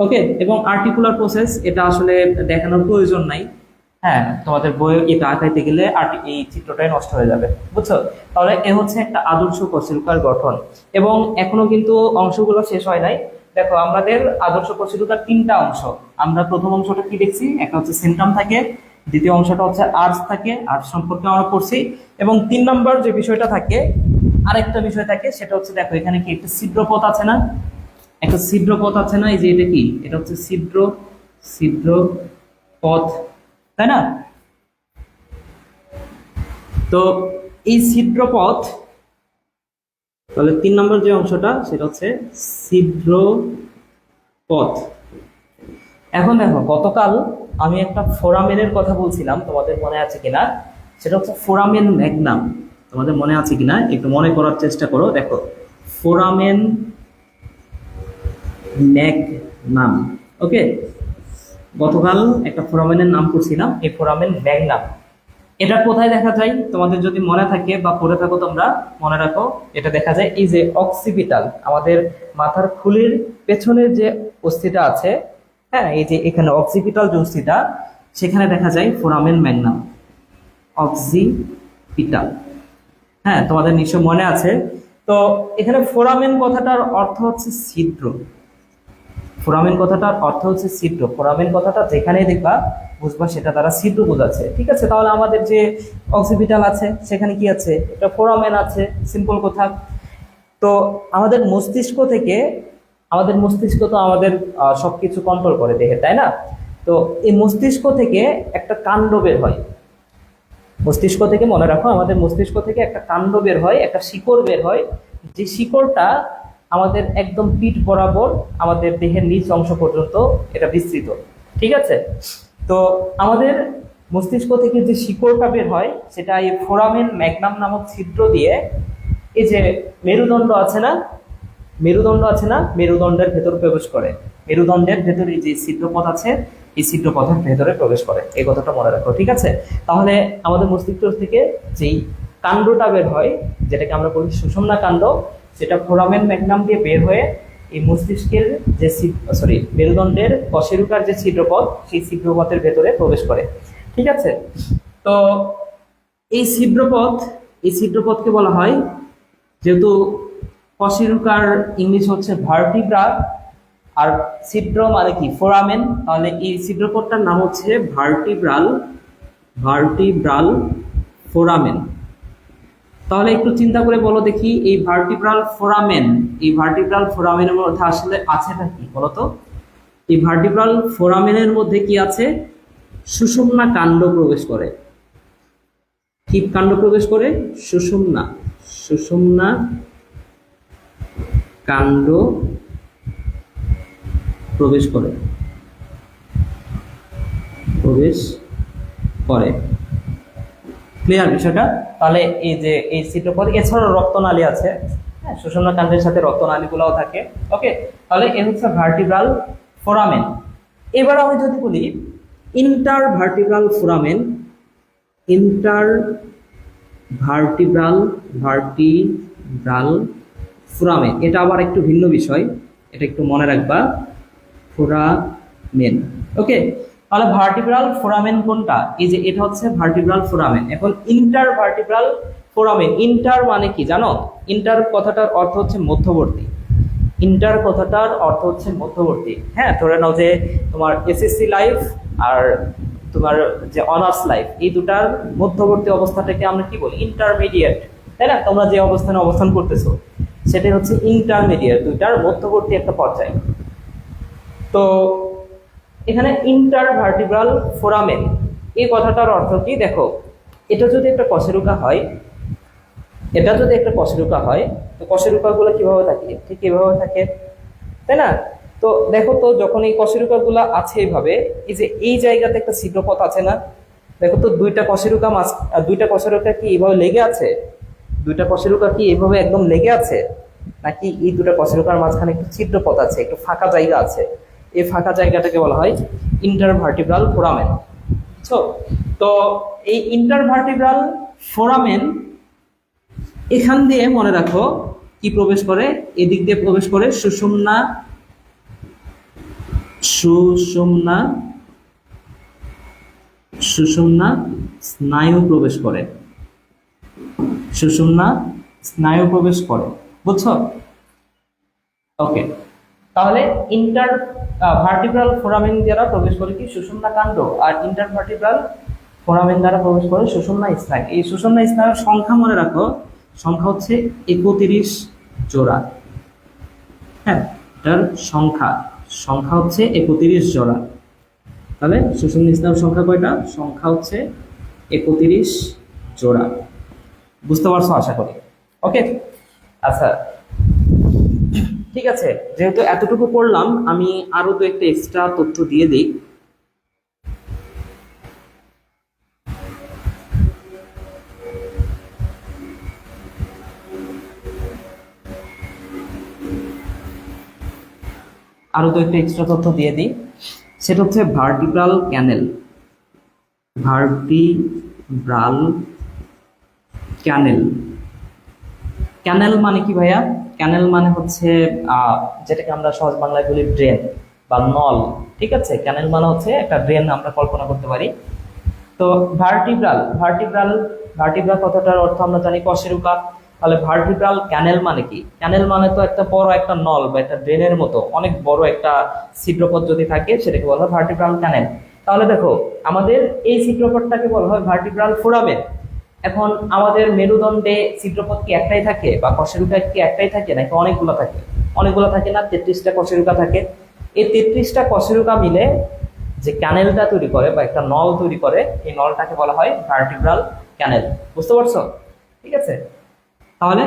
ওকে, এবং আর্টিকুলার প্রসেস এটা আসলে দেখানোর প্রয়োজন নাই। হ্যাঁ, তোমাদের বইয়ে এটা আঁকাইতে গেলে এই চিত্রটাই নষ্ট হয়ে যাবে। বুঝছো, তাহলে এ হচ্ছে একটা আদর্শ কশিলকার গঠন। এবং এখনো কিন্তু অংশগুলো শেষ হয় নাই। দেখো, আমাদের আদর্শ কশিলকার তিনটা অংশ। আমরা প্রথম অংশটা কি দেখছি, একটা হচ্ছে সেন্ট্রাম থাকে, দ্বিতীয় অংশটা হচ্ছে আর্চ থাকে, আর্চ সম্পর্কে আমরা পড়ছি। এবং 3 নম্বর যে বিষয়টা থাকে, আরেকটা বিষয় থাকে, সেটা হচ্ছে দেখো এখানে কি একটা ছিদ্রপথ আছে না, একটা ছিদ্র পথ আছে না, এই যে এটা কি, এটা হচ্ছে ছিদ্র ছিদ্র পথ, তাই না? তো এই ছিদ্র পথ, তাহলে 3 নম্বর যে অংশটা সেটা হচ্ছে ছিদ্র পথ। এখন দেখো, গতকাল আমি একটা ফোরামেনের কথা বলছিলাম, তোমাদের মনে আছে কিনা, সেটা হচ্ছে ফোরামেন ম্যাগনাম। তোমাদের মনে আছে কিনা একটু মনে করার চেষ্টা করো। দেখো, ফোরামেন ম্যাগনাম। ওকে, গতকাল একটা ফোরামেনের নাম করছিলাম, এই ফোরামেন ম্যাগনাম। এটা কোথায় দেখা যায়? তোমাদের যদি মনে থাকে বা পড়ে থাকো তোমরা মনে রাখো, এটা দেখা যায় এই যে অক্সিপিটাল, আমাদের মাথার খুলির পেছনের যে অস্থিটা আছে, হ্যাঁ, এই যে এখানে অক্সিপিটাল যে অস্থিটা, সেখানে দেখা যায় ফোরামেন ম্যাগনাম। অক্সিপিটাল। হ্যাঁ, তোমাদের নিশ্চয় মনে আছে। তো এখানে ফোরামেন কথাটার অর্থ হচ্ছে ছিদ্র। ফোরামেন কথাটার অর্থ হচ্ছে ছিদ্র। ফোরামেন কথাটা যেখানেই দেখবা বুঝবা সেটা দ্বারা ছিদ্র বোঝাচ্ছে। ঠিক আছে, তাহলে আমাদের যে অক্সিপিটাল আছে সেখানে কি আছে? এটা ফোরামেন আছে, সিম্পল কথা। তো আমাদের মস্তিষ্ক থেকে, আমাদের মস্তিষ্ক তো আমাদের সবকিছু কন্ট্রোল করে দেহে, তাই না? তো এই মস্তিষ্ক থেকে একটা কাণ্ড বের হয়। মস্তিষ্ক থেকে, মনে রাখো, আমাদের মস্তিষ্ক থেকে একটা কাণ্ড বের হয়, একটা শিকড় বের হয়, যে শিকড়টা আমাদের একদম পিঠ বরাবর আমাদের দেহের নিচ অংশ পর্যন্ত এটা বিস্তৃত। ঠিক আছে, তো আমাদের মস্তিষ্ক থেকে যে শিকড়টা বের হয় সেটা এই ফোরামেন ম্যাগনাম নামক ছিদ্র দিয়ে, এই যে মেরুদণ্ড আছে না, মেরুদণ্ড আছে না, মেরুদণ্ডের ভেতর প্রবেশ করে। মেরুদণ্ডের ভেতরে যে ছিদ্রপথ আছে এই ছিদ্রপথের ভেতরে প্রবেশ করে, এই কথাটা মনে রাখো। ঠিক আছে, তাহলে আমাদের মস্তিষ্ক থেকে যেই কাণ্ডটা বের হয়, যেটাকে আমরা বলি সুষুম্না কাণ্ড, সেটা ফোরামেন ম্যাগনাম দিয়ে বের হয়ে এই মস্তিষ্কের যে মেরুদণ্ডের কশেরুকার যে ছিদ্রপথ, সেই ছিদ্রপথের ভেতরে প্রবেশ করে। ঠিক আছে, তো এই ছিদ্রপথ, এই ছিদ্রপথকে বলা হয়, যেহেতু কশেরুকার ইংলিশ হচ্ছে ভার্টিব্রা, আর ছিদ্র মানে কি? ফোরামেন, তাহলে এই ছিদ্রপথটার নাম হচ্ছে ভার্টিব্রাল, ভার্টিব্রাল ফোরামেন। তাহলে একটু চিন্তা করে বলো দেখি, এই ভার্টিব্রাল ফোরামেন, এই ভার্টিব্রাল ফোরামেনের মধ্যে আসলে আছেটা কি বলতো? এই ভার্টিব্রাল ফোরামেনের মধ্যে কি আছে? সুষুম্না কাণ্ড প্রবেশ করে। কি কাণ্ড প্রবেশ করে? সুষুম্না, সুষুম্না কাণ্ড প্রবেশ করে, প্রবেশ করে। ক্লিয়ার বিষয়টা? তাহলে এই যে এই ছিদ্রপথ, এছাড়াও রক্তনালী আছে। হ্যাঁ, সুষুম্না কাণ্ডের সাথে রক্তনালীগুলোও থাকে। ওকে, তাহলে এ হচ্ছে ভার্টিব্রাল ফোরামেন। এবার আমি যদি বলি inter vertebral foramen, inter vertebral, vertebral foramen, এটা আবার একটু ভিন্ন বিষয়, এটা একটু মনে রাখবা। ফোরামেন, ওকে। তাহলে ভার্টিব্রাল ফোরামেন কোনটা? এই যে এটা হচ্ছে ভার্টিব্রাল ফোরামেন। এখন ইন্টার ভার্টিব্রাল ফোরামেন, ইন্টার মানে কি জানো? ইন্টার কথাটার অর্থ হচ্ছে মধ্যবর্তী। ইন্টার কথাটার অর্থ হচ্ছে মধ্যবর্তী। হ্যাঁ, ধরে নাও যে তোমার এসএসসি লাইফ আর তোমার যে অনার্স লাইফ, এই দুটার মধ্যবর্তী অবস্থাটাকে আমরা কি বলি? ইন্টারমিডিয়েট, তাই না? তোমরা যে অবস্থানে অবস্থান করতেছো সেটাই হচ্ছে ইন্টারমিডিয়েট, দুইটার মধ্যবর্তী একটা পর্যায়। তো এখানে ইন্টার ভার্টিব্রাল ফোরামেন, এই কথাটার অর্থ কি? দেখো, এটা যদি একটা কশেরুকা হয়, এটা যদি একটা কশেরুকা হয়, তো কশেরুকাগুলো কিভাবে থাকে? ঠিক এভাবে থাকে, তাই না? তো দেখো তো, যখন এই কশেরুকাগুলো আছে এইভাবে, এই যে এই জায়গাতে একটা ছিদ্রপথ আছে না, দেখো তো, দুইটা কশেরুকা কি এইভাবে লেগে আছে? দুইটা কশেরুকা কি এইভাবে একদম লেগে আছে, নাকি এই দুটা কশেরুকার মাঝখানে একটু ছিদ্রপথ আছে, একটু ফাঁকা জায়গা আছে? এই ফাঁকা জায়গাটাকে বলা হয় ইন্টারভার্টিব্রাল ফোরামেন। বুঝছো? তো এই ইন্টারভার্টিব্রাল ফোরামেন, এখান দিয়ে মনে রাখো কি প্রবেশ করে? এদিক দিয়ে প্রবেশ করে সুষুম্না, সুষুম্না, সুষুম্না স্নায়ু প্রবেশ করে, সুষুম্না স্নায়ু প্রবেশ করে। বুঝছো? ওকে, তাহলে ইন্টার ভার্টিব্রাল ফোরামেন দ্বারা প্রবেশ করে কি? সুষুম্না কাণ্ড। আর ইন্টার ভার্টিব্রাল ফোরামেন দ্বারা প্রবেশ করে সুষুম্না স্নায়ু। এই সুষুম্না স্নায়ুর সংখ্যা মনে রাখো, সংখ্যা হচ্ছে 31 জোড়া। হ্যাঁ, এটার সংখ্যা হচ্ছে 31 জোড়া। তাহলে সুষুম্না স্নায়ুর সংখ্যা কয়টা? সংখ্যা হচ্ছে 31 জোড়া। বুঝতে পারছো আশা করি? ওকে, আচ্ছা, ঠিক আছে। যেহেতু এতটুকু পড়লাম, আমি আরো তো একটা এক্সট্রা তথ্য দিয়ে দিই। সেটা হচ্ছে ভার্টিব্রাল ক্যানেল। ভার্টিব্রাল ক্যানেল, ক্যানেল মানে কি ভাইয়া? ক্যানেল মানে হচ্ছে যেটাকে আমরা সহজ বাংলায় বলি ড্রেন বা নল। ঠিক আছে, ক্যানেল মানে হচ্ছে একটা ড্রেন, আমরা কল্পনা করতে পারি। তো ভার্টিব্রাল ভার্টিব্রাল ভার্টিব্রাল কথাটার অর্থ আমরা জানি কশেরুকা। তাহলে ভার্টিব্রাল ক্যানেল মানে কি? ক্যানেল মানে তো একটা বড় একটা নল বা একটা ড্রেনের মতো অনেক বড় একটা ছিদ্রপথ যদি থাকে সেটাকে বলা হয় ভার্টিব্রাল ক্যানেল। তাহলে দেখো আমাদের এই ছিদ্রপথটাকে বলা হয় ভার্টিব্রাল ফোরামেন। এখন আমাদের মেরুদণ্ডে ছিদ্রপথ কি একটাই থাকে বা কশেরুকা কি একটাই থাকে নাকি অনেকগুলো থাকে? অনেকগুলো থাকে না, 33টা কশেরুকা থাকে। এই 33টা কশেরুকা মিলে যে ক্যানেলটা তৈরি করে বা একটা নল তৈরি করে, এই নলটাকে বলা হয় ভার্টিব্রাল ক্যানেল। বুঝতে পারছো? ঠিক আছে, তাহলে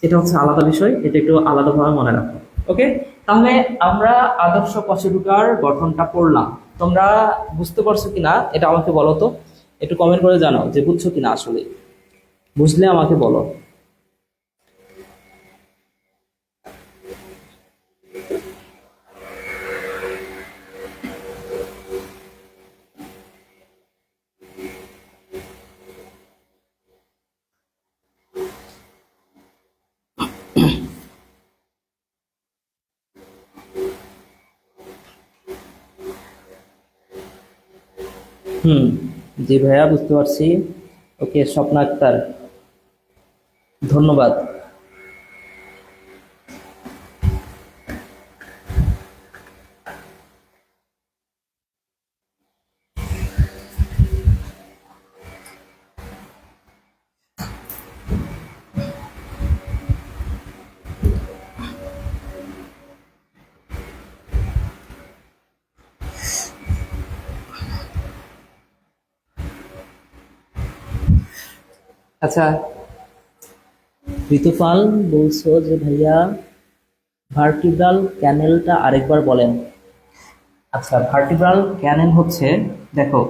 এটা হচ্ছে আলাদা বিষয়, এটা একটু আলাদাভাবে মনে রাখো। ওকে, তাহলে আমরা আদর্শ কশেরুকার গঠনটা পড়লাম। তোমরা বুঝতে পারছো কিনা এটা আমাকে বলো তো, একটু কমেন্ট করে জানাও যে বুঝছো কিনা। আসলে বুঝলে আমাকে বলো। হুম, জি ভাইয়া বুঝতে পারছি। ওকে স্বপ্না আক্তার, ধন্যবাদ। আচ্ছা, ঋতুপাল বলছো যে ভাইয়া ভার্টিব্রাল ক্যানেলটা আরেকবার বলেন। আচ্ছা, ভার্টিব্রাল ক্যানেল হচ্ছে, দেখো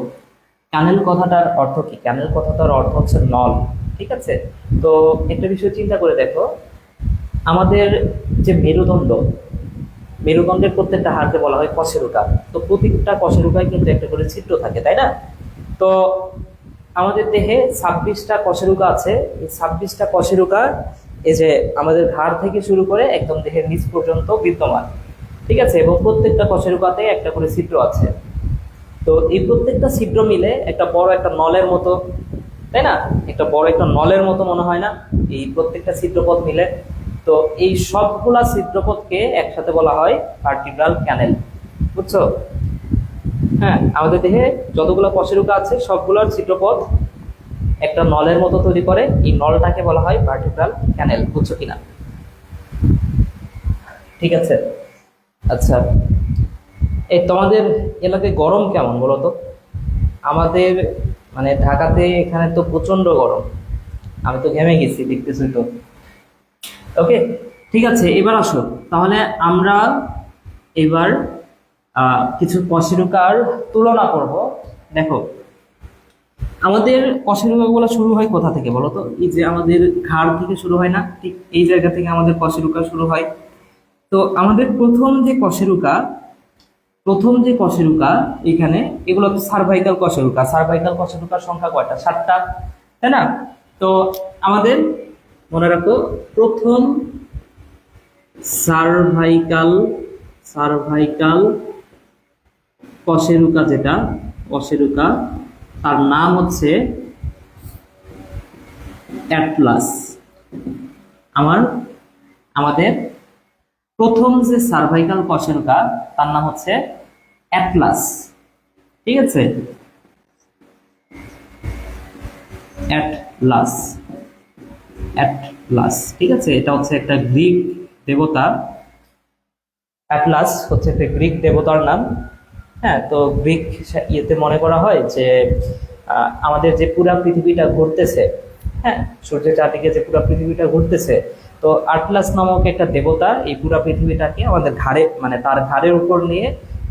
ক্যানেল কথাটার অর্থ কি? ক্যানেল কথাটার অর্থ হচ্ছে নল। ঠিক আছে, তো একটা বিষয় চিন্তা করে দেখো, আমাদের যে মেরুদণ্ড, মেরুদণ্ডের প্রত্যেকটা হাড়কে বলা হয় কশেরুকা। তো প্রত্যেকটা কশেরুকায় কিন্তু একটা করে ছিদ্র থাকে, তাই না? তো আমাদের দেহে 26টা কশেরুকা আছে। এই 26টা কশেরুকা এই যে আমাদের ঘাড় থেকে শুরু করে একদম দেহের নিচ পর্যন্ত বিদ্যমান। ঠিক আছে, এবং প্রত্যেকটা কশেরুকাতে একটা করে ছিদ্র আছে। তো এই প্রত্যেকটা ছিদ্র মিলে একটা বড় একটা নলের মতো, তাই না? একটা বড় একটা নলের মতো মনে হয় না এই প্রত্যেকটা ছিদ্রপথ মিলে? তো এই সবগুলা ছিদ্রপথকে একসাথে বলা হয় ভার্টিব্রাল ক্যানেল। বুঝছো? হ্যাঁ, আমাদের দেহে যতগুলো কশেরুকা আছে সবগুলোর ছিদ্রপথ একটা নলের মতো তৈরি করে, এই নলটাকে বলা হয় ভার্টিব্রাল ক্যানেল। বুঝছো কিনা? ঠিক আছে, আচ্ছা। এই তোমাদের এলাকায় গরম কেমন বলো তো? আমাদের মানে ঢাকাতে এখানে তো প্রচন্ড গরম, আমি তো ঘেমে গেছি, দেখতেছি তো। ওকে, ঠিক আছে, এবার আসো তাহলে আমরা এবার কিছু কশেরুকার তুলনা করব। দেখো আমাদের কশেরুকাগুলো শুরু হয় কোথা থেকে বলো তো? এই যে আমাদের ঘাড় থেকে শুরু হয় না, ঠিক এই জায়গা থেকে আমাদের কশেরুকা শুরু হয়। তো আমাদের প্রথম যে কশেরুকা এখানে, এগুলো তো সার্ভাইকাল কশেরুকা। সার্ভাইকাল কশেরুকার সংখ্যা কয়টা? 7টা, তাই না? তো আমাদের মনে রাখো, প্রথম সার্ভাইকাল সার্ভাইকাল কশেরুকা, যেটা কশেরুকা, তার নাম হচ্ছে অ্যাটলাস। আমার আমাদের প্রথম যে সার্ভাইকাল কশেরুকা তার নাম হচ্ছে অ্যাটলাস। ঠিক আছে, অ্যাটলাস, অ্যাটলাস। ঠিক আছে, এটা হচ্ছে একটা গ্রিক দেবতা। অ্যাটলাস হচ্ছে একটা গ্রিক দেবতার নাম। হ্যাঁ, তো গ্রিক ইয়েতে মনে করা হয় যে আমাদের যে পুরা পৃথিবীটা ঘুরতেছে, হ্যাঁ সূর্যের চারদিকে যে পুরা পৃথিবীটা ঘুরতেছে, তো আটলাস নামক একটা দেবতা এই পুরা পৃথিবীটাকে আমাদের ঘাড়ে, মানে তার ঘাড়ের উপর নিয়ে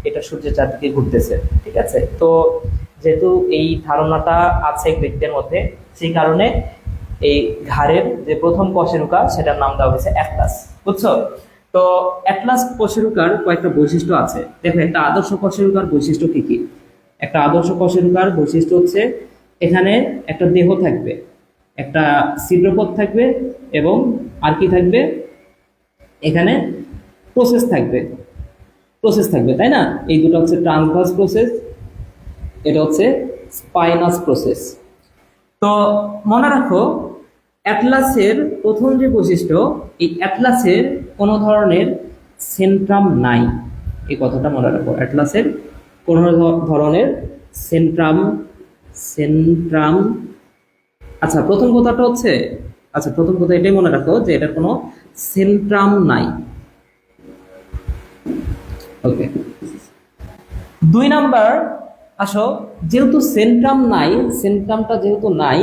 এটা সূর্যের চারদিকে ঘুরতেছে। ঠিক আছে, তো যেহেতু এই ধারণাটা আছে গ্রিকদের মধ্যে, সেই কারণে এই ঘাড়ের যে প্রথম কশেরুকা সেটার নাম দেওয়া হয়েছে অ্যাটলাস। বুঝছো? তো অ্যাটলাস কশেরুকার কয়েকটা বৈশিষ্ট্য আছে। দেখো একটা আদর্শ কশেরুকার বৈশিষ্ট্য কি কি? একটা আদর্শ কশেরুকার বৈশিষ্ট্য হচ্ছে এখানে একটা দেহ থাকবে, একটা ছিদ্রপথ থাকবে, এবং আর কি থাকবে? এখানে প্রসেস থাকবে, তাই না? এই দুটো হচ্ছে ট্রান্সভার্স প্রসেস, এটা হচ্ছে স্পাইনাস প্রসেস। তো মনে রাখো অ্যাটলাসের প্রথম যে বৈশিষ্ট্য, এই অ্যাটলাসের কোনো ধরনের সেন্ট্রাম নাই। এই কথাটা মনে রাখো, অ্যাটলাসের কোনো ধরনের সেন্ট্রাম সেন্ট্রাম আচ্ছা প্রথম কথাটা হচ্ছে, আচ্ছা প্রথম কথা এটাই মনে রাখো যে এটার কোনো সেন্ট্রাম নাই। ওকে, 2 নাম্বার আসো, যেহেতু সেন্ট্রাম নাই, সেন্ট্রামটা যেহেতু নাই,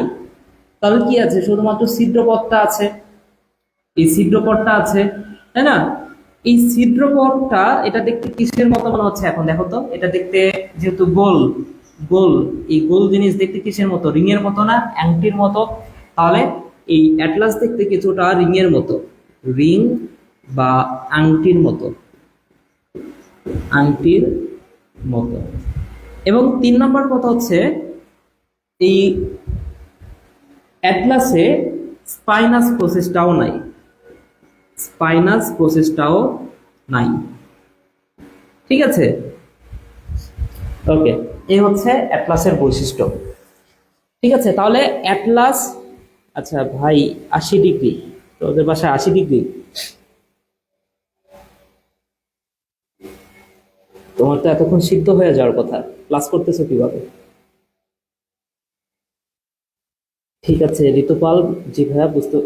তাহলে কি আছে, শুধুমাত্র ছিদ্রপথটা আছে। এই ছিদ্রপথটা আছে, তাই না? এই ছিদ্রপথটা এটা দেখতে কিসের মতো মনে হচ্ছে এখন দেখো তো, এটা দেখতে যেহেতু গোল, গোল, এই গোল জিনিস দেখতে কিসের মতো, রিং এর মতো না আংটির মতো? তাহলে এই অ্যাটলাস দেখতে কিছুটা রিং এর মতো, রিং বা আংটির মতো, আংটির মতো। এবং 3 নম্বর কথা হচ্ছে এই অ্যাটলাসে স্পাইনাস প্রসেসটাও নাই, স্পাইনাস প্রসেসটাও নাই। ঠিক আছে, ওকে, এই হচ্ছে অ্যাটলাসের বৈশিষ্ট্য। ঠিক আছে, তাহলে অ্যাটলাস, আচ্ছা ভাই 80 ডিগ্রি, তোদের বাসায় 80 ডিগ্রি? তোমার তো এতক্ষণ সিদ্ধ হয়ে যাওয়ার কথা, ক্লাস করতেছো কিভাবে? ঠিক আছে ঋতুপাল, জি ভাইয়া বুঝতে,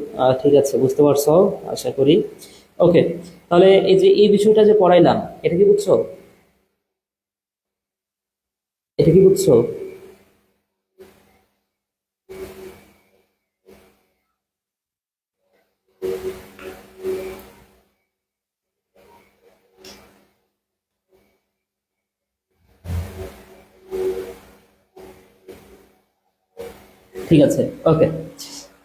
ঠিক আছে বুঝতে পারছো আশা করি। ওকে, তাহলে এই যে এই বিষয়টা যে পড়াইলাম, এটা কি বুঝছো? এটা কি বুঝছো? ঠিক আছে, ওকে।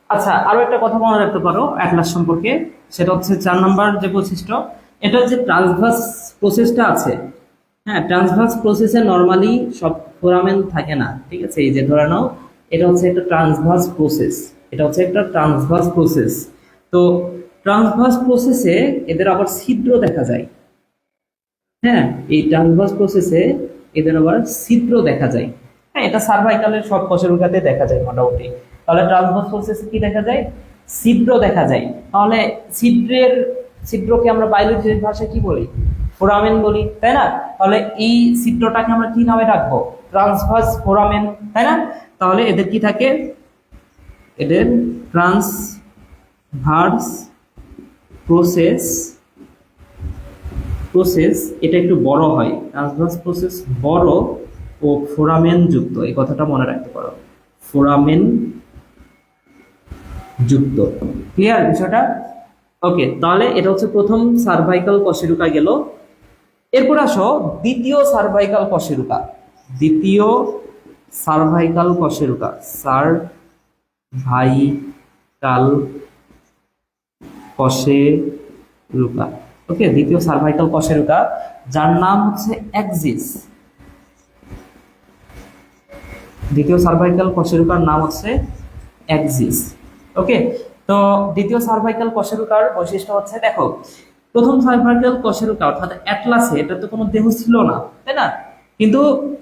আচ্ছা, আরো একটা কথা মনে রাখতে পারো অ্যাটলাস সম্পর্কে, সেটা হচ্ছে 4 নাম্বার যে বৈশিষ্ট্য, এটা যে ট্রান্সভার্স প্রসেসটা আছে। হ্যাঁ, ট্রান্সভার্স প্রসেসে নর্মালি সব ফোরামেন থাকে না। ঠিক আছে, এই যে ধরে নাও এটা হচ্ছে একটা ট্রান্সভার্স প্রসেস, এটা হচ্ছে একটা ট্রান্সভার্স প্রসেস। তো ট্রান্সভার্স প্রসেসে এদের আবার ছিদ্র দেখা যায়। হ্যাঁ, এই ট্রান্সভার্স প্রসেসে এদের আবার ছিদ্র দেখা যায়। হ্যাঁ, এটা সার্ভাইকালের সব কশেরুকাতে দেখা যায় মোটামুটি। তাহলে ট্রান্সভার্স প্রসেসে কি দেখা যায়? ছিদ্র দেখা যায়। তাহলে ছিদ্রকে আমরা বায়োলজির ভাষায় কি বলি? ফোরামেন বলি, তাই না? তাহলে এই ছিদ্রটাকে আমরা কি নামে রাখবো? ট্রান্সভার্স ফোরামেন, তাই না? তাহলে এদের কি থাকে? এদের ট্রান্সভার্স প্রসেস, এটা একটু বড় হয়, ট্রান্সভার্স প্রসেস বড় ও ফোরামেন যুক্ত, এই কথাটা মনে রাখতে পারো, ফোরামেন যুক্ত। ক্লিয়ার বিষয়টা? ওকে, তাহলে এটা হচ্ছে প্রথম সার্ভাইকাল কশেরুকা গেল। এরপর আসো দ্বিতীয় সার্ভাইকাল কশেরুকা, দ্বিতীয় সার্ভাইকাল কশেরুকা, সার্ভাইকাল কশেরুকা। ওকে, দ্বিতীয় সার্ভাইকাল কশেরুকা, যার নাম হচ্ছে এক্সিস। দ্বিতীয় সার্ভাইকাল কশেরুকার নাম হচ্ছে এক্সিস। ওকে, তো দ্বিতীয় সার্ভাইকাল কশেরুকার বৈশিষ্ট্য হচ্ছে, দেখো প্রথম সার্ভাইকাল কশেরুকা অর্থাৎ অ্যাটলাসে এটা তো কোনো দেহ ছিল না, তাই না? কিন্তু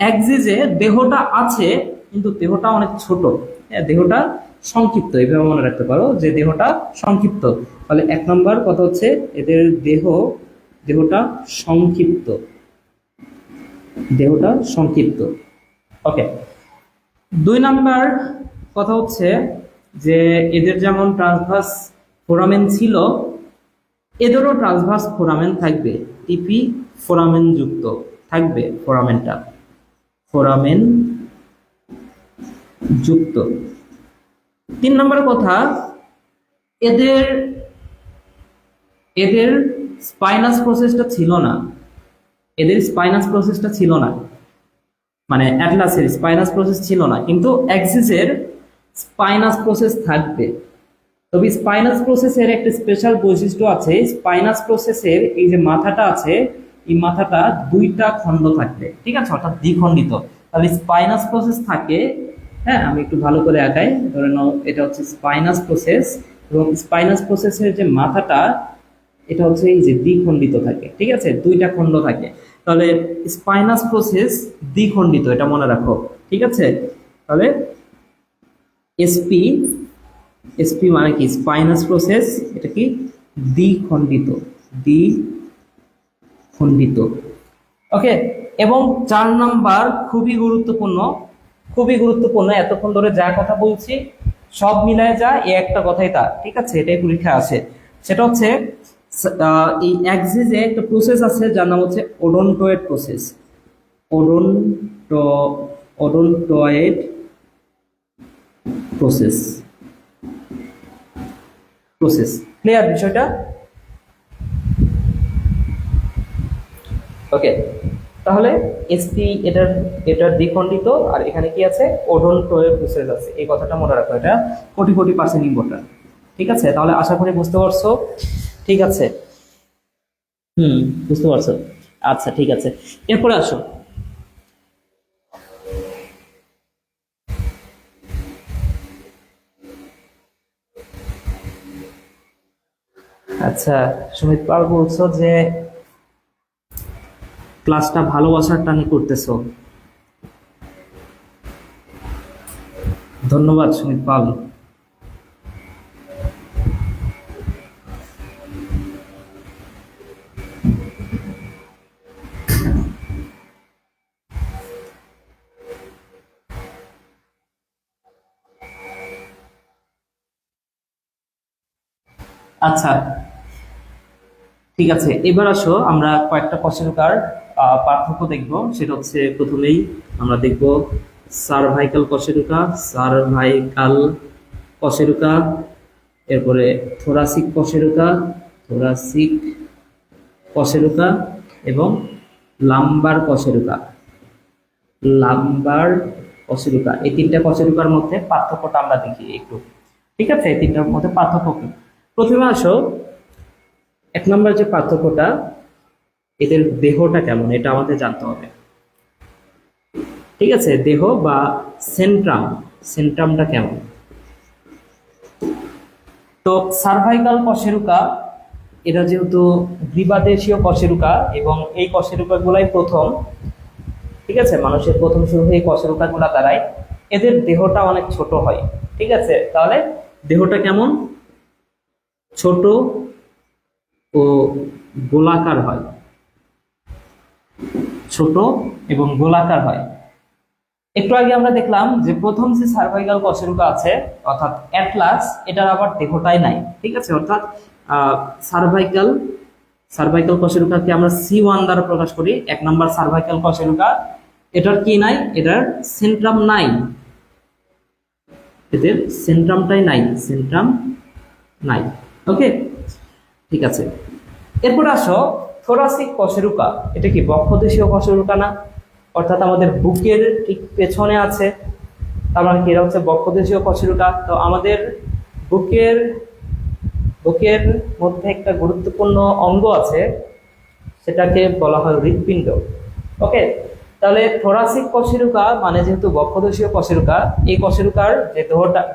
এক্সিসে দেহটা আছে, কিন্তু দেহটা অনেক ছোট। হ্যাঁ, দেহটা সংক্ষিপ্ত, এইভাবে মনে রাখতে পারো যে দেহটা সংক্ষিপ্ত। তাহলে 1 নম্বর কথা হচ্ছে এদের দেহটা সংক্ষিপ্ত, দেহটা সংক্ষিপ্ত। ওকে, 2 নাম্বার কথা হচ্ছে যে এদের যেমন ট্রান্সভার্স ফোরামেন ছিল, এদেরও ট্রান্সভার্স ফোরামেন থাকবে, টিপি ফোরামেন যুক্ত থাকবে, ফোরামেনটা ফোরামেন যুক্ত। 3 নম্বর কথা, এদের এদের স্পাইনাস প্রসেসটা ছিল না, এদের স্পাইনাস প্রসেসটা ছিল না, মানে অ্যাটলাসের স্পাইনাস প্রসেস ছিল না, কিন্তু এক্সিসের স্পাইনাস প্রসেস থাকবে। তবে স্পাইনাস প্রসেসের একটা স্পেশাল বৈশিষ্ট্য আছে, স্পাইনাস প্রসেসের এই যে মাথাটা আছে, এই মাথাটা 2টা খণ্ড থাকবে, ঠিক আছে, অর্থাৎ দ্বিখণ্ডিত। তাহলে স্পাইনাস প্রসেস থাকে, হ্যাঁ আমি একটু ভালো করে আঁকাই, ধরে নাও এটা হচ্ছে স্পাইনাস প্রসেস, এবং স্পাইনাস প্রসেসের যে মাথাটা এটা হচ্ছে এই যে দ্বিখণ্ডিত থাকে, ঠিক আছে, 2টা খণ্ড থাকে। তাহলে স্পাইনাস প্রসেস দ্বিখণ্ডিত, এটা মনে রাখো, ঠিক আছে। তাহলে এসপি, এসপি মানে কি স্পাইনাস প্রসেস, এটা কি দ্বিখণ্ডিত, দ্বিখণ্ডিত। ওকে, এবং 4 নাম্বার খুবই গুরুত্বপূর্ণ, খুবই গুরুত্বপূর্ণ, এতক্ষণ ধরে যা কথা বলছি সব মিলায় যা এই একটা কথাই তা, ঠিক আছে, এটাই পরীক্ষা আসে। সেটা হচ্ছে এই এক্সিসে একটা প্রসেস আছে যার নাম হচ্ছে ওডোনটয়েড প্রসেস, ওডোনটো ওডোনটয়েড প্রসেস, প্রসেস। ক্লিয়ার বিষয়টা? ওকে, তাহলে এসপি এটার এটার দ্বিখণ্ডিত, আর এখানে কি আছে ওডোনটয়েড প্রসেস আছে, এই কথাটা মনে রাখো, এটা কোটি কোটি পার্সেন্ট ইম্পর্টেন্ট। ঠিক আছে, তাহলে আশা করি বুঝতে পারছো। ঠিক আছে, বুঝতে পারছো। আচ্ছা ঠিক আছে, এরপরে আসো। আচ্ছা, সুমিত পাল বলছো যে ক্লাসটা ভালোবাসার টানে করতেছো, ধন্যবাদ সুমিত পাল। আচ্ছা ঠিক আছে, এবার আসো আমরা কয়েকটা কশেরুকার পার্থক্য দেখব। সেটা হচ্ছে প্রথমেই আমরা দেখব সার্ভাইকাল কশেরুকা, সার্ভাইকাল কশেরুকা, এরপরে থোরাসিক কশেরুকা, থোরাসিক কশেরুকা, এবং লাম্বার কশেরুকা, লাম্বার কশেরুকা। এই তিনটা কশেরুকার মধ্যে পার্থক্যটা আমরা দেখি একটু। ঠিক আছে, এই তিনটার মধ্যে পার্থক্য কি? প্রথমে আসো, 1 নম্বর যে পার্থক্যটা, এদের দেহটা কেমন এটা আমাদের জানতে হবে। ঠিক আছে, দেহ বা সেন্ট্রাম, সেন্ট্রামটা কেমন। তো সার্ভাইকাল কশেরুকা, এরা যেহেতু গ্রীবাদেশীয় কশেরুকা, এবং এই কশেরুকা গুলাই প্রথম, ঠিক আছে, মানুষের প্রথম শুরু এই কশেরুকা গুলা দ্বারাই, এদের দেহটা অনেক ছোট হয়। ঠিক আছে, তাহলে দেহটা কেমন, ছোট ও গোলাকার হয়, ছোট এবং গোলাকার হয়। একটু আগে আমরা দেখলাম যে প্রথম যে সার্ভাইকাল কশেরুকা আছে অর্থাৎ অ্যাটলাস, এটার আবার দেহটাই নাই। ঠিক আছে, অর্থাৎ সার্ভাইকাল সার্ভাইকাল কশেরুকাকে আমরা C1 দ্বারা প্রকাশ করি। 1 নম্বর সার্ভাইকাল কশেরুকা, এটার কি নাই, এটার সেন্ট্রাম নাই, এদের সেন্ট্রামটাই নাই, সেন্ট্রাম নাই। ওকে, ঠিক আছে, এরপর আসো থোরাসিক কশেরুকা। এটা কি বক্ষদেশীয় কশেরুকা না? অর্থাৎ আমাদের বুকের ঠিক পেছনে আছে, তার মানে কি, এটা হচ্ছে বক্ষদেশীয় কশেরুকা। তো আমাদের বুকের বুকের মধ্যে একটা গুরুত্বপূর্ণ অঙ্গ আছে, সেটাকে বলা হয় হৃৎপিণ্ড। ওকে, তাহলে থোরাসিক কশেরুকা মানে যেহেতু বক্ষদেশীয় কশেরুকা, এই কশেরুকার যে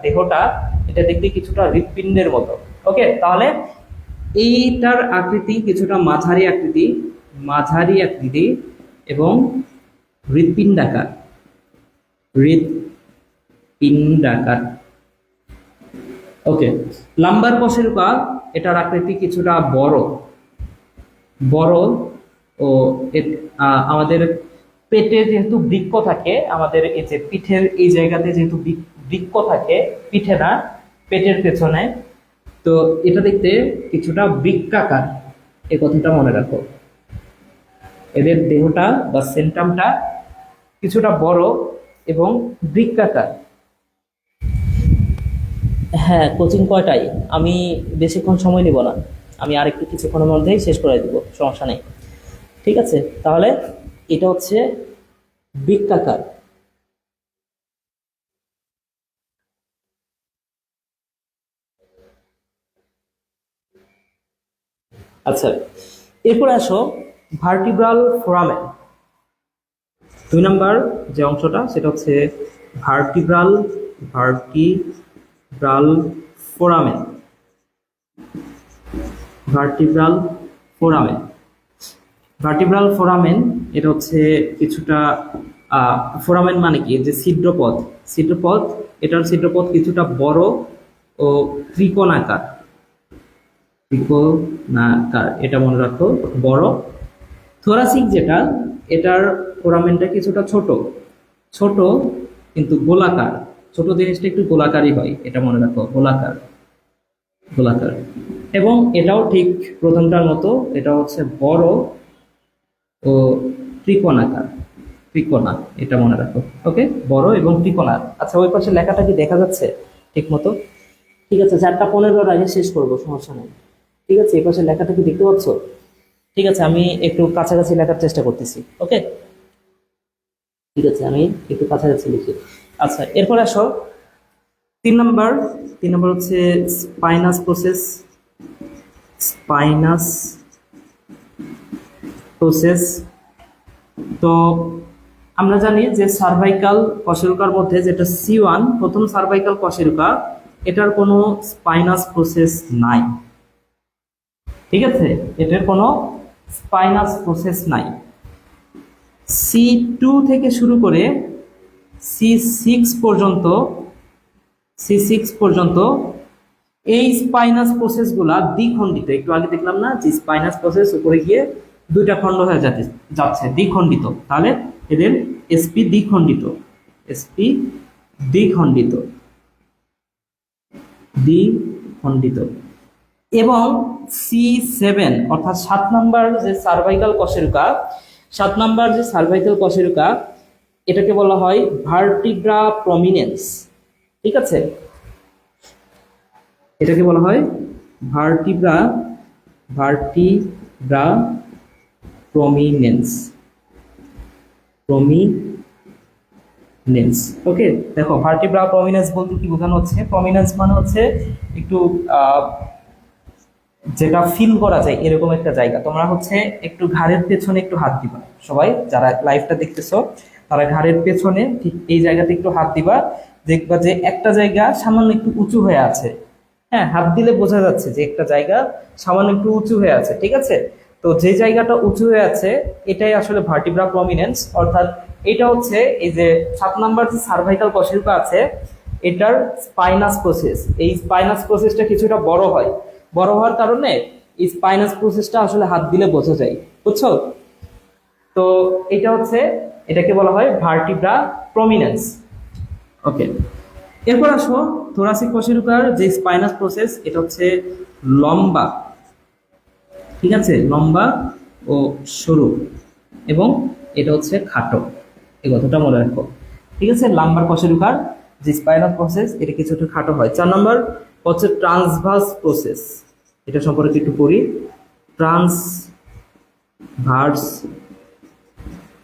দেহটা এটা দেখতে কিছুটা হৃৎপিণ্ডের মতো। ওকে, তাহলে এইটার আকৃতি কিছুটা মাঝারি আকৃতি, মাঝারি আকৃতি এবং হৃৎপিণ্ডাকার, হৃৎপিণ্ডাকার। ওকে, লাম্বার কশেরুকা, এটার আকৃতি কিছুটা বড়, বড় ও আমাদের পেটে যেহেতু বৃক্ক থাকে, আমাদের এই যে পিঠের এই জায়গাতে যেহেতু বৃক্ক থাকে, পিঠে না, পেটের পেছনে, তো এটা দেখতে কিছুটা বৃক্কাকার, এই কথাটা মনে রাখো। এদের দেহটা বা সেন্ট্রামটা কিছুটা বড় এবং বৃক্কাকার। হ্যাঁ, কোচিং কয়টায়? আমি বেশিক্ষণ সময় নিব না, আমি আর একটু কিছুক্ষণের মধ্যেই শেষ করে দিব, সমস্যা নেই। ঠিক আছে, তাহলে এটা হচ্ছে বৃক্কাকার। আচ্ছা, এরপরে আসো ভার্টিব্রাল ফোরামেন। 2 নম্বর যে অংশটা সেটা হচ্ছে vertebral vertebral foramen, vertebral foramen. Vertebral foramen এটা হচ্ছে কিছুটা ফোরামেন মানে কি, যে ছিদ্রপথ, ছিদ্রপথ, এটার ছিদ্রপথ কিছুটা বড় ও ত্রিকোণাকার, ত্রিকোণাকার, এটা মনে রাখো, বড়। থোরাসিক যেটা, এটার ফোরামেনটা কিছুটা ছোট, ছোট কিন্তু গোলাকার, ছোট জিনিসটা একটু গোলাকারই হয়, এটা মনে রাখো, গোলাকার, গোলাকার। এবং এটাও ঠিক প্রথমটার মতো, এটা হচ্ছে বড় ও ত্রিকোণাকার, ত্রিকোণা, এটা মনে রাখো। ওকে, বড় এবং ত্রিকোণা। আচ্ছা, ওই পাশে লেখাটা কি দেখা যাচ্ছে ঠিক মতো? ঠিক আছে, 4:15 আগে শেষ করবো, সমস্যা নেই। ঠিক আছে, এই পাশে লেখাটা কি দেখতে পাচ্ছ? ঠিক আছে, আমি একটু কাছাকাছি লেখার চেষ্টা করতেছি। ওকে, ঠিক আছে, আমি একটু কাছাকাছি লিখি। আচ্ছা, এরপর আসো 3 নম্বর। 3 নম্বর হচ্ছে স্পাইনাস প্রসেস, স্পাইনাস প্রসেস। তো আমরা জানি যে সার্ভাইকাল কশেরুকার মধ্যে যেটা C1, প্রথম সার্ভাইকাল কশেরুকা, এটার কোনো স্পাইনাস প্রসেস নাই। ঠিক আছে, এটার কোনো স্পাইনাস প্রসেস নাই। C2 থেকে শুরু করে C6 পর্যন্ত, C6 পর্যন্ত এই স্পাইনাস প্রসেসগুলা দ্বিখণ্ডিত। একটু আগে দেখলাম না যে স্পাইনাস প্রসেস উপরে গিয়ে দুইটা খণ্ড হয়ে যাচ্ছে, দ্বিখণ্ডিত। তাহলে এদের এসপি দ্বিখণ্ডিত, এসপি দ্বিখণ্ডিত, দ্বিখণ্ডিত। এবং C7 অর্থাৎ 7 নম্বর যে সার্ভাইকাল কশেরুকা, 7 নম্বর যে সার্ভাইকাল কশেরুকা, এটাকে বলা হয় ভার্টিব্রা প্রমিনেন্স। ঠিক আছে, এটাকে বলা হয় ভার্টিব্রা, ভার্টিব্রা প্রমিনেন্স, প্রমিনেন্স। ওকে, দেখো, ভার্টিব্রা প্রমিনেন্স বলতে কি বোঝানো হচ্ছে? প্রমিনেন্স মানে হচ্ছে একটু যেটা ফিল করা যায় এরকম একটা জায়গা। তোমরা হচ্ছে একটু ঘাড়ের পেছনে একটু হাত দিবা, সবাই যারা লাইভটা দেখতেছো তারা ঘাড়ের পেছনে ঠিক এই জায়গাতে একটু হাত দিবা, দেখবা যে একটা জায়গা সামান্য একটু উঁচু হয়ে আছে। হ্যাঁ, হাত দিলে বোঝা যাচ্ছে যে একটা জায়গা সামান্য একটু উঁচু হয়ে আছে। ঠিক আছে, তো যে জায়গাটা উঁচু হয়ে আছে এটাই আসলে ভার্টিব্রা প্রমিনেন্স। অর্থাৎ এটা হচ্ছে এই যে 7 নম্বর যে সার্ভাইকাল কশেরুকা আছে, এটার স্পাইনাস প্রসেস। এই স্পাইনাস প্রসেসটা কিছুটা বড় হয়, বড় হওয়ার কারণে এই স্পাইনাস প্রসেসটা আসলে হাত দিলে বোঝা যায়, বুঝছো? তো এটা হচ্ছে, এটাকে বলা হয় ভার্টিব্রা প্রমিনেন্স। ওকে, এরপর আসো থোরাসিক কশেরুকার যে স্পাইনাস প্রসেস, এটা হচ্ছে লম্বা। ঠিক আছে, লম্বা ও সরু, এবং এটা হচ্ছে খাটো, এই কথাটা মনে রাখো। ঠিক আছে, লাম্বার কশেরুকার যে স্পাইনাল প্রসেস এটা কিছুটা খাটো হয়। 4 নম্বর হচ্ছে ট্রান্সভার্স প্রসেস, এটা সম্পর্কে একটু পড়ি। Transverse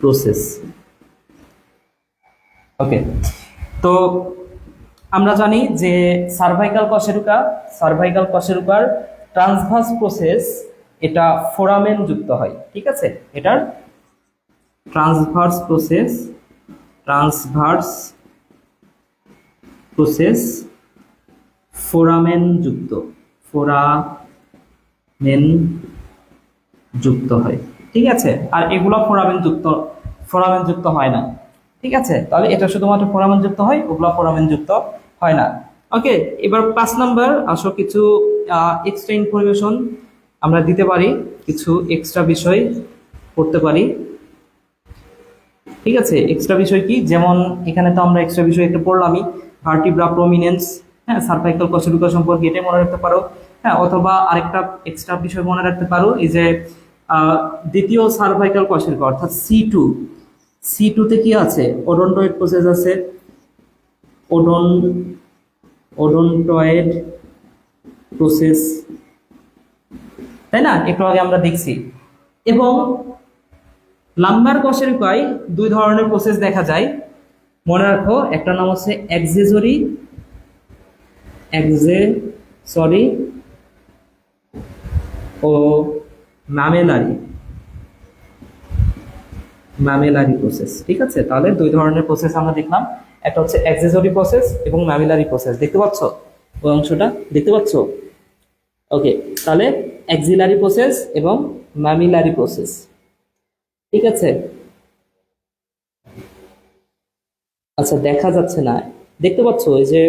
process. ওকে, তো আমরা জানি যে সার্ভাইকাল কশেরুকা, সার্ভাইকাল কশেরুকার ট্রান্সভার্স প্রসেস, এটা ফোরামেন যুক্ত হয়। ঠিক আছে, এটার transverse process, transverse process foramen যুক্ত, ফোরামেন যুক্ত হয়। ঠিক আছে, আর এগুলো ফোরামেন যুক্ত, ফোরামেন যুক্ত হয় না। ঠিক আছে, তাহলে এটা শুধুমাত্র ফোরামেন যুক্ত হয়, ওগুলো ফোরামেন যুক্ত হয় না। ওকে, এবার 5 নম্বর আসো, কিছু এক্সট্রা ইনফরমেশন আমরা দিতে পারি, কিছু এক্সট্রা বিষয় পড়তে পারি। ঠিক আছে, এক্সট্রা বিষয় কি, যেমন এখানে তো আমরা এক্সট্রা বিষয় একটা পড়লামই, ভার্টিব্রা প্রমিনেন্স। হ্যাঁ, সার্ভাইকাল কশেরুকা সম্পর্কে এটাই মনে রাখতে পারো। হ্যাঁ, অথবা আরেকটা এক্সট্রা বিষয় মনে রাখতে পারো, এই যে দ্বিতীয় সার্ভাইকাল কশেরুকা অর্থাৎ C2, C2 তে কি আছে? ওডন্টয়েড প্রসেস আছে, ওডন্টয়েড প্রসেস, তাই না? একটু আগে আমরা দেখছি। এবং লাম্বার কশেরুকায় 2 ধরনের প্রসেস দেখা যায়, মনে রাখো। একটা নাম হচ্ছে অ্যাক্সেসরি, অ্যাক্সেসরি ও ম্যামেলারি, ম্যামেলারি প্রসেস। ঠিক আছে, তাহলে 2 ধরনের প্রসেস আমরা দেখলাম, একটা হচ্ছে অ্যাক্সেসরি প্রসেস এবং ম্যামেলারি প্রসেস। দেখতে পাচ্ছ ওই অংশটা? দেখতে পাচ্ছ? ওকে, তাহলে অ্যাক্সিলারি প্রসেস এবং ম্যামিলারি প্রসেস। ঠিক আছে, আচ্ছা, দেখা যাচ্ছে না, দেখতে পাচ্ছ ওই যে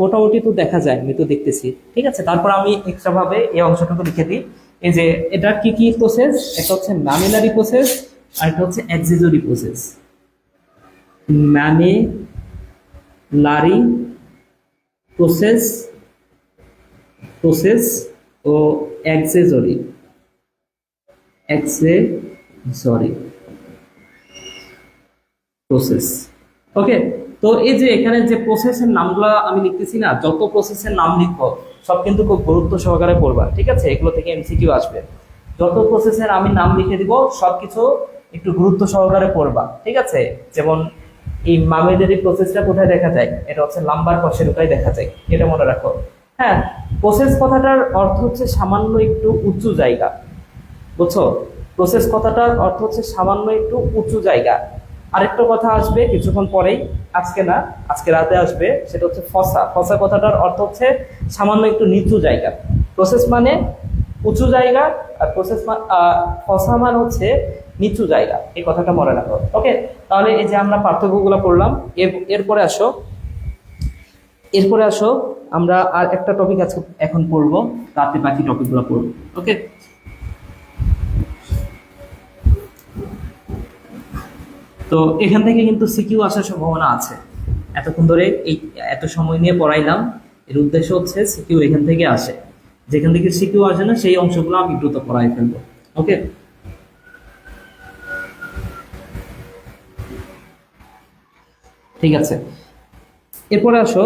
মোটামুটি তো দেখা যায়, আমি তো দেখতেছি। ঠিক আছে, তারপর আমি এক্সট্রা ভাবে এই অংশটুকু লিখে দিই। এই যে এটা কি কি প্রসেস, একটা হচ্ছে ম্যামিলারি প্রসেস আর একটা হচ্ছে এক্সিজরি প্রসেস। ম্যামিলারি প্রসেস প্রসেস ও এক্সেসরি এক্সেসরি প্রসেস। ওকে, তো এই যে এখানে যে প্রসেসের নামগুলো আমি লিখতেছি না, যত প্রসেসের নাম লিখবো সব কিন্তু খুব গুরুত্ব সহকারে পড়বা। ঠিক আছে, এগুলো থেকে এমসিকিউ আসবে। যত প্রসেসের আমি নাম লিখে দিব সবকিছু একটু গুরুত্ব সহকারে পড়বা। ঠিক আছে, যেমন এই মামেলারি প্রসেসটা কোথায় দেখা যায়, এটা হচ্ছে লাম্বার কশেরুকায় দেখা যায়, এটা মনে রাখো। হ্যাঁ, প্রসেস কথাটার অর্থ হচ্ছে সামান্য একটু উঁচু জায়গা, বুঝছো? প্রসেস কথাটার অর্থ হচ্ছে সামান্য একটু উঁচু জায়গা। আরেকটা কথা আসবে কিছুক্ষণ পরেই, আজকে না, আজকে রাতে আসবে, সেটা হচ্ছে ফসা। ফসা কথাটার অর্থ হচ্ছে সামান্য একটু নিচু জায়গা। প্রসেস মানে উঁচু জায়গা, আর ফসা মানে হচ্ছে নিচু জায়গা। এই কথাটা মনে রাখো। ওকে, তাহলে এই যে আমরা পার্থক্যগুলো পড়লাম। এরপরে আসো, আমরা আর একটা টপিক আজকে এখন পড়বো, রাতে বাকি টপিকগুলো পড়বো। ওকে, তো এখান থেকে কিন্তু সিকিউ আসার সম্ভাবনা আছে। এতক্ষণ ধরে এই এত সময় নিয়ে পড়াইলাম, এর উদ্দেশ্য হচ্ছে সিকিউ এখান থেকে আসে। যেখান থেকে সিকিউ আসে না সেই অংশগুলো আমি দ্রুত পড়াই ফেলবো। ওকে, ঠিক আছে। এরপরে আসো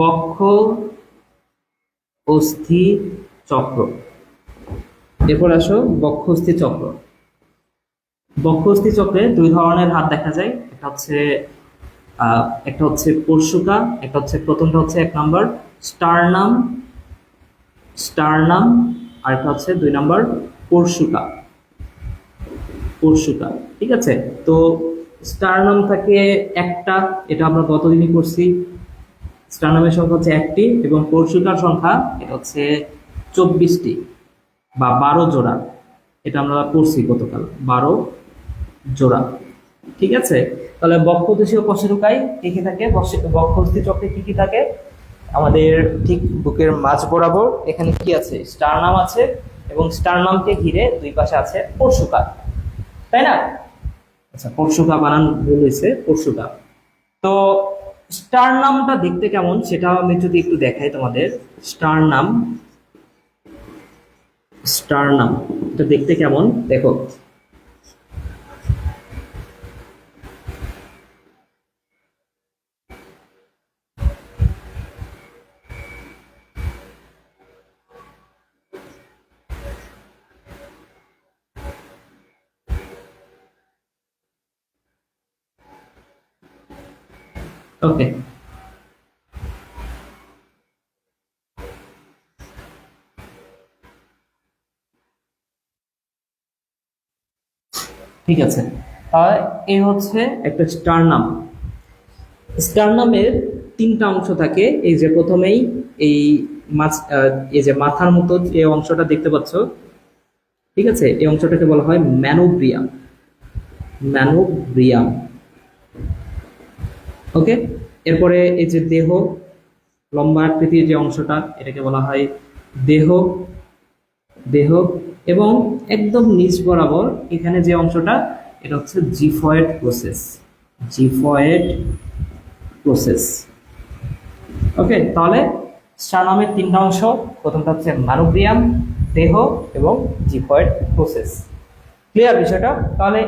বক্ষ অস্থি চক্র। এরপর আসো বক্ষ অস্থি চক্র। বক্ষ অস্থি চক্রে দুই ধরনের হাত দেখা যায়, একটা হচ্ছে পরশুকা, একটা হচ্ছে, প্রথমটা হচ্ছে 1 নম্বর স্টারনাম, স্টারনাম, আর একটা হচ্ছে 2 নম্বর পরশুকা, পরশুকা। ঠিক আছে, তো স্টারনাম থাকে একটা, এটা আমরা গতদিনই করছি। স্টারনামের সংখ্যা হচ্ছে 1টি এবং পরশুকার সংখ্যা এটা হচ্ছে 24টি বা 12 জোড়া। এটা আমরা পড়ছি গতকাল, 12 জোড়া। ঠিক আছে, তাহলে বক্ষদেশীয় কশেরুকায় কি কি থাকে, বক্ষস্থি চক্রে কি কি থাকে? আমাদের ঠিক বুকের মাঝ বরাবর এখানে কি আছে, স্টারনাম আছে, এবং স্টারনামকে ঘিরে দুই পাশে আছে পরশুকা, তাই না? আচ্ছা, পরশুকা বানান ভুল হয়েছে, পরশুকা। তো স্টারনামটা দেখতে কেমন সেটা আমি যদি একটু দেখাই তোমাদের। স্টারনাম, স্টারনাম এটা দেখতে কেমন দেখো। ওকে, ঠিক আছে। এই হচ্ছে একটা স্টারনাম। স্টারনামের 3টা অংশ থাকে। এই যে প্রথমেই এই এই যে মাথার মতো যে অংশটা দেখতে পাচ্ছ, ঠিক আছে, এই অংশটাকে বলা হয় ম্যানোব্রিয়াম, ম্যানোব্রিয়াম। ওকে, এরপরে এই যে দেহ, লম্বা আকৃতির যে অংশটা, এটাকে বলা হয় দেহ, দেহ। এবং একদম নিচ বরাবর এখানে যে অংশটা, এটা হচ্ছে জিফয়েড প্রসেস, জিফয়েড প্রসেস। ওকে, তাহলে স্টারনামের 3টা অংশ, প্রথমটা হচ্ছে ম্যানোব্রিয়াম, দেহ এবং জিফয়েড প্রসেস। ক্লিয়ার বিষয়টা? তাহলে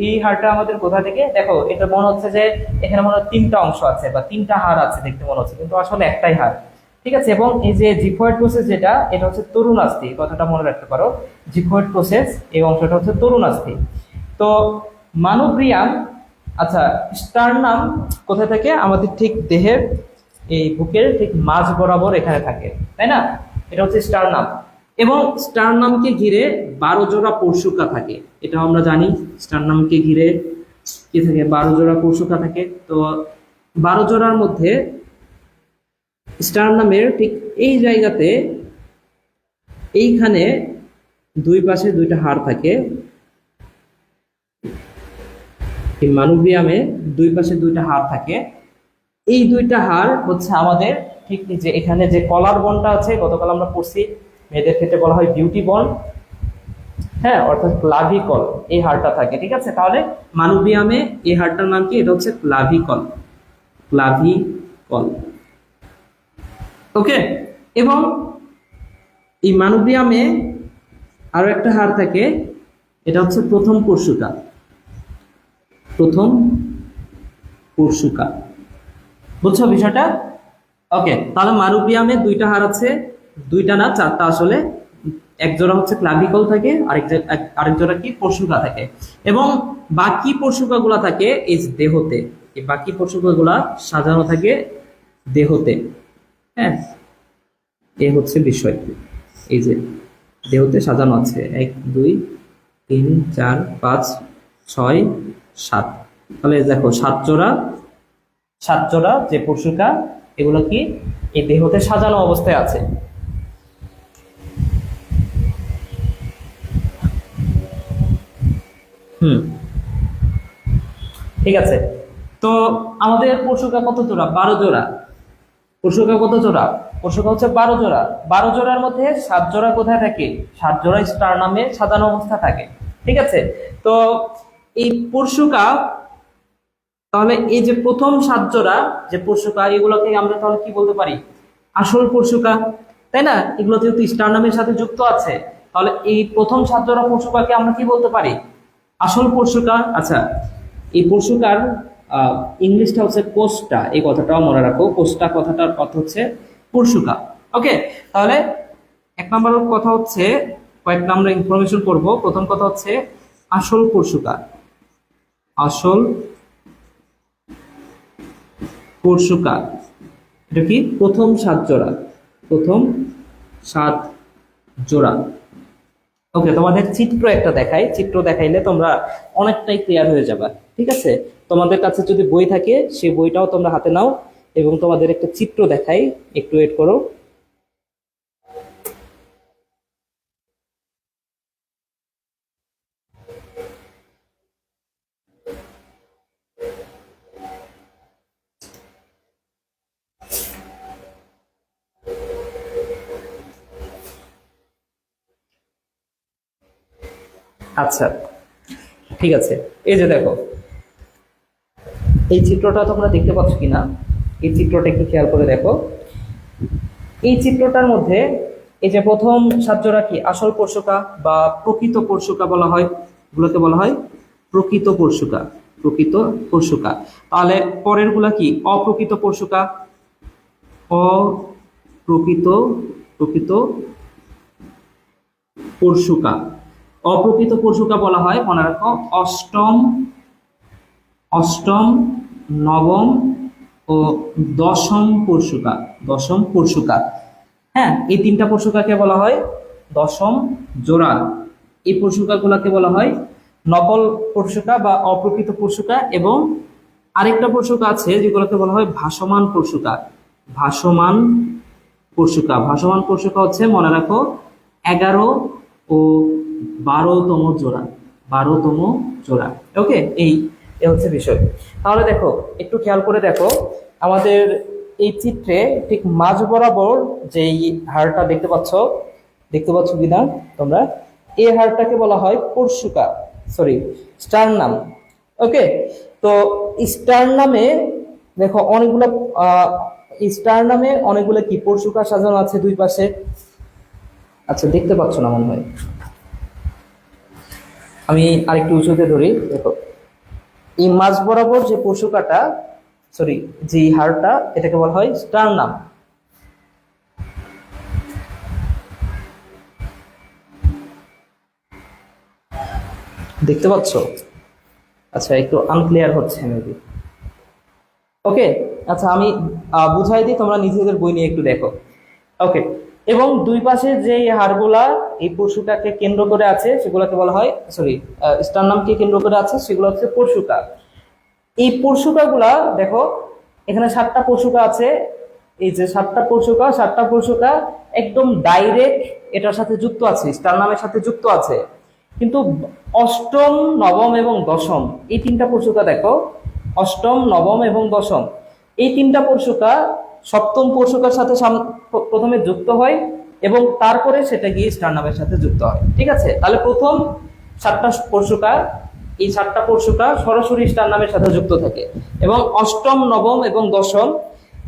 এই হাড়টা আমাদের কোথা থেকে, দেখো এটা মনে হচ্ছে যে এখানে মনে হয় 3টা অংশ আছে বা 3টা হাড় আছে দেখতে মনে হচ্ছে, কিন্তু আসলে একটাই হাড়। ঠিক আছে, এবং এই যে জিফয়েড প্রসেস যেটা, এটা হচ্ছে তরুণাস্থি, কথাটা মনে রাখতে পারো। জিফয়েড প্রসেস এই অংশটা হচ্ছে তরুণাস্থি। তো মানোব্রিয়াম, আচ্ছা, স্টারনাম কোথা থেকে, আমাদের ঠিক দেহের এই বুকের ঠিক মাঝ বরাবর এখানে থাকে, তাই না? এটা হচ্ছে স্টারনাম। এবং স্টারনামকে ঘিরে 12 জোড়া পরশুকা থাকে, এটা আমরা জানি। স্টারনামকে ঘিরে কি থাকে, 12 জোড়া পরশুকা থাকে। তো 12 জোড়ার মধ্যে স্টারনামের ঠিক এই জায়গাতে, এইখানে দুই পাশে 2টা হাড় থাকে, এই মানবব্যায়ামে দুই পাশে দুইটা হাড় থাকে। এই দুইটা হাড় হচ্ছে আমাদের ঠিক যে এখানে যে কলার বনটা আছে, গতকাল আমরা পড়ছি মেয়েদের ক্ষেত্রে বলা হয় বিউটি বন, হ্যাঁ, অর্থাৎ ক্লাভিকল, এই হাড়টা থাকে। ঠিক আছে, তাহলে মানবব্যায়ামে এই হাড়টার নাম কি? এটা হচ্ছে ক্লাভিকল, ক্লাভিকল। ওকে, এবং এই মানবব্যায়ামে আরো একটা হাড় থাকে, এটা হচ্ছে প্রথম পরশুকা, প্রথম পরশুকা। বুঝছো বিষয়টা? ওকে, তাহলে মানবব্যায়ামে দুইটা হাড় আছে, দুইটা না চারটা আসলে। এক জোড়া হচ্ছে ক্লাভিকল থাকে, আরেক জোড়া কি? পরশুকা থাকে। এবং বাকি পরশুকা গুলা থাকে এই যে দেহতে, এই বাকি পরশুকা গুলা সাজানো থাকে দেহতে। হ্যাঁ, এ হচ্ছে বিষয়, এই যে দেহতে সাজানো আছে 1 2 3 4 5 6 7। তাহলে দেখো 7 জোড়া যে পরশুকা, এগুলো কি এই দেহতে সাজানো অবস্থায় আছে। হুম, ঠিক আছে। তো আমাদের পরশুকা কত জোড়া? 12 জোড়া। পরশুকা কত জোড়া? পরশুকা হচ্ছে 12 জোড়া। 12 জোড়ার মধ্যে 7 জোড়া কোথায় থাকে? 7 জোড়া স্টারনামে সাজানো অবস্থা থাকে। ঠিক আছে, তো এই পরশুকা, তাহলে এই যে প্রথম 7 জোড়া যে পরশুকা, এগুলোকে আমরা তাহলে কি বলতে পারি? আসল পরশুকা, তাই না? এগুলো যেহেতু স্টারনামের সাথে যুক্ত আছে, তাহলে এই প্রথম 7 জোড়া পরশুকাকে আমরা কি বলতে পারি? আসল পরশুকা। আচ্ছা, এই পরশুকার ইংলিশটা হচ্ছে কোস্টা, এই কথাটাও মনে রাখো। কোস্টা কথাটার অর্থ হচ্ছে পরশুকা। ওকে, তাহলে 1 নম্বর কথা হচ্ছে, কয়েকটা আমরা ইনফরমেশন করব। প্রথম কথা হচ্ছে আসল পরশুকা, আসল পরশুকা এটা কি? প্রথম 7 জোড়া, প্রথম 7 জোড়া। ওকে, তোমাদের চিত্র একটা দেখাই, চিত্র দেখাইলে তোমরা অনেকটাই ক্লিয়ার হয়ে যাবে। ঠিক আছে, তোমাদের কাছে যদি বই থাকে সেই বইটাও তোমরা হাতে নাও, এবং তোমাদের একটা চিত্র দেখাই, একটু ওয়েট করো। আচ্ছা, ঠিক আছে, এই যে দেখো, এই চিত্রটা তোমরা দেখতে পাচ্ছ কিনা? এই চিত্রটা একটু খেয়াল করে দেখো। এই চিত্রটার মধ্যে এই যে প্রথম 7 জোড়া কি? আসল পরশুকা বা প্রকৃত পরশুকা বলা হয়, এগুলোকে বলা হয় প্রকৃত পরশুকা, প্রকৃত পরশুকা। তাহলে পরের গুলা কি? অপ্রকৃত পরশুকা, অপ্রকৃত, প্রকৃত পরশুকা। অপ্রকৃত পরশুকা বলা হয়, মনে রাখো, অষ্টম, অষ্টম, নবম ও দশম পরশুকা, দশম পরশুকা। হ্যাঁ, এই 3টা পরশুকাকে বলা হয় দশম জোড়া। এই পরশুকা গুলাকে বলা হয় নকল পরশুকা বা অপ্রকৃত পরশুকা। এবং আরেকটা পরশুকা আছে যেগুলোকে বলা হয় ভাসমান পরশুকা, ভাসমান পরশুকা। ভাসমান পরশুকা হচ্ছে, মনে রাখো, 11 ও 12তম জোড়া, 12তম জোড়া। ওকে, এই হচ্ছে বিষয়। তাহলে দেখো, একটু খেয়াল করে দেখো, আমাদের এই চিত্রে ঠিক মাঝ বরাবর যেই হাড়টা দেখতে পাচ্ছ কিনা তোমরা? এই হাড়টাকে বলা হয় পরশুকা, সরি, স্টারনাম। ওকে, তো স্টারনামে দেখো অনেকগুলো স্টারনামে অনেকগুলো কি পরশুকা সাজানো আছে দুই পাশে। আচ্ছা, দেখতে পাচ্ছ না মনে হয়, আমি আরেকটু উঁচুতে ধরি। দেখো, এই মাঝ বরাবর যে পরশুকাটা, সরি, যে হাড়টা, এটাকে বলা হয় স্টারনাম। দেখতে পাচ্ছ? আচ্ছা, একটু আনক্লিয়ার হচ্ছে মেবি। ওকে, আচ্ছা, আমি বুঝাই দিই, তোমরা নিজেদের বই নিয়ে একটু দেখো। ওকে, এবং দুই পাশে যে হাড়গুলা এই পরশুটাকে কেন্দ্র করে আছে সেগুলোকে বলা হয়, সরি, স্টারনামকে কেন্দ্র করে আছে সেগুলো হচ্ছে পরশুকা। এই পরশুকা গুলা দেখো, এখানে 7টা পরশুকা আছে। এই যে 7টা পরশুকা একদম ডাইরেক্ট এটার সাথে যুক্ত আছে, স্টারনামের সাথে যুক্ত আছে। কিন্তু অষ্টম, নবম এবং দশম এই তিনটা পরশুকা দেখো, অষ্টম, নবম এবং দশম এই তিনটা পরশুকা সপ্তম পরশুকার সাথে প্রথমে যুক্ত হয় এবং তারপরে সেটা গিয়ে স্টারনামের সাথে যুক্ত হয়। ঠিক আছে, তাহলে প্রথম 7টা পরশুকা, এই 7টা পরশুকা সরাসরি স্টারনামের সাথে যুক্ত থাকে এবং অষ্টম, নবম এবং দশম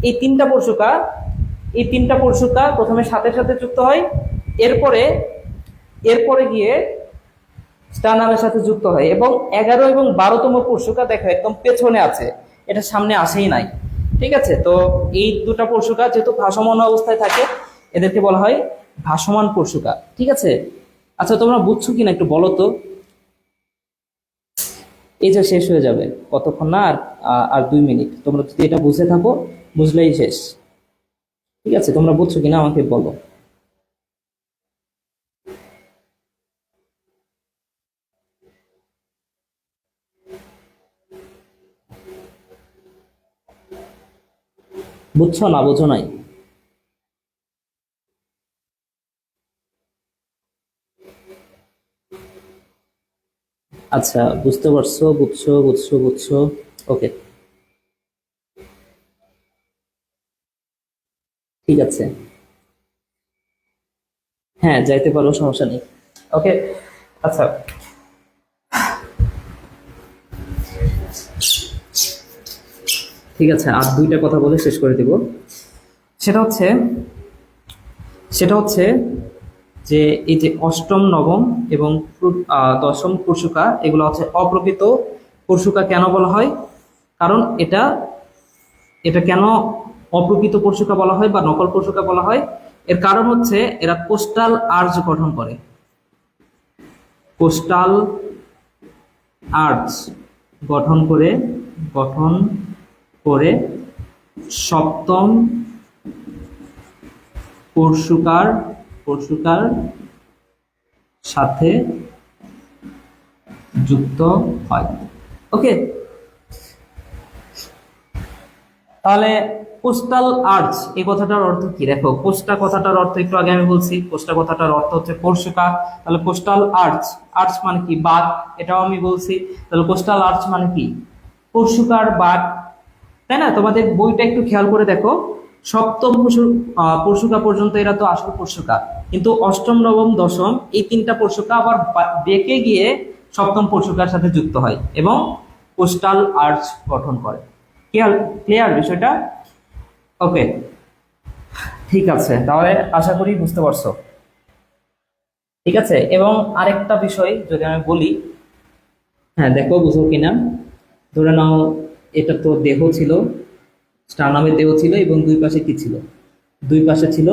এই তিনটা পরশুকা প্রথমে সাথে সাথে যুক্ত হয়, এরপরে এরপরে গিয়ে স্টার নামের সাথে যুক্ত হয় এবং 11 এবং 12তম পরশুকা দেখো একদম পেছনে আছে, এটা সামনে আসেই নাই। ঠিক আছে, তো এই দুটা পরশুকা যেহেতু ভাসমান অবস্থায় থাকে এদেরকে বলা হয় ভাসমান পরশুকা। ঠিক আছে, আচ্ছা তোমরা বুঝছো কিনা একটু বলো তো। এই যে শেষ হয়ে যাবে, কতক্ষণ না আর আর 2 মিনিট, তোমরা যদি এটা বুঝে থাকো বুঝলেই শেষ। ঠিক আছে, তোমরা বুঝছো কিনা আমাকে বলো। বুঝছো না বুঝো নাই? আচ্ছা, বুঝতে পারছো, বুঝছো বুঝছো বুঝছো। ওকে, ঠিক আছে, হ্যাঁ যাইতে পারো, সমস্যা নেই। ওকে, আচ্ছা, ঠিক আছে, আর দুইটা কথা বলে শেষ করে দেব। সেটা হচ্ছে সেটা হচ্ছে যে এই যে অষ্টম, নবম এবং দশম পরশুকা এগুলো হচ্ছে অপ্রকৃত পরশুকা। কেন বলা হয়? কারণ এটা এটা কেন অপ্রকৃত পরশুকা বলা হয় বা নকল পরশুকা বলা হয়, এর কারণ হচ্ছে এরা কোস্টাল আর্চ গঠন করে। কোস্টাল আর্চ গঠন করে গঠন করে সপ্তম পরশুকার পরশুকার সাথে যুক্ত হয়। ওকে, তাহলে কোস্টাল আর্চ এই কথাটার অর্থ কি? দেখো, কোস্টা কথাটার অর্থ একটু আগে আমি বলছি, কোস্টা কথাটার অর্থ হচ্ছে পরশুকা। তাহলে কোস্টাল আর্চ, আর্চ মানে কি? বাঁক, এটাও আমি বলছি। তাহলে কোস্টাল আর্চ মানে কি? পরশুকার বাঁক, তাই না? তোমাদের বইটা একটু খেয়াল করে দেখো, সপ্তম পরশুকা পর্যন্ত এরা তো আসল পরশুকা, কিন্তু অষ্টম, নবম, দশম এই তিনটা পরশুকা আবার বেঁকে গিয়ে সপ্তম পরশুকার সাথে যুক্ত হয় এবং কোস্টাল আর্চ গঠন করে। ক্লিয়ার? ক্লিয়ার বিষয়টা? ওকে, ঠিক আছে, তাহলে আশা করি বুঝতে পারছো। ঠিক আছে, এবং আরেকটা বিষয় যদি আমি বলি, হ্যাঁ দেখো বুঝো কিনা। ধরে নাও এটা তো দেহ ছিল, স্টারনামের দেহ ছিল এবং দুই পাশে কি ছিল? দুই পাশে ছিল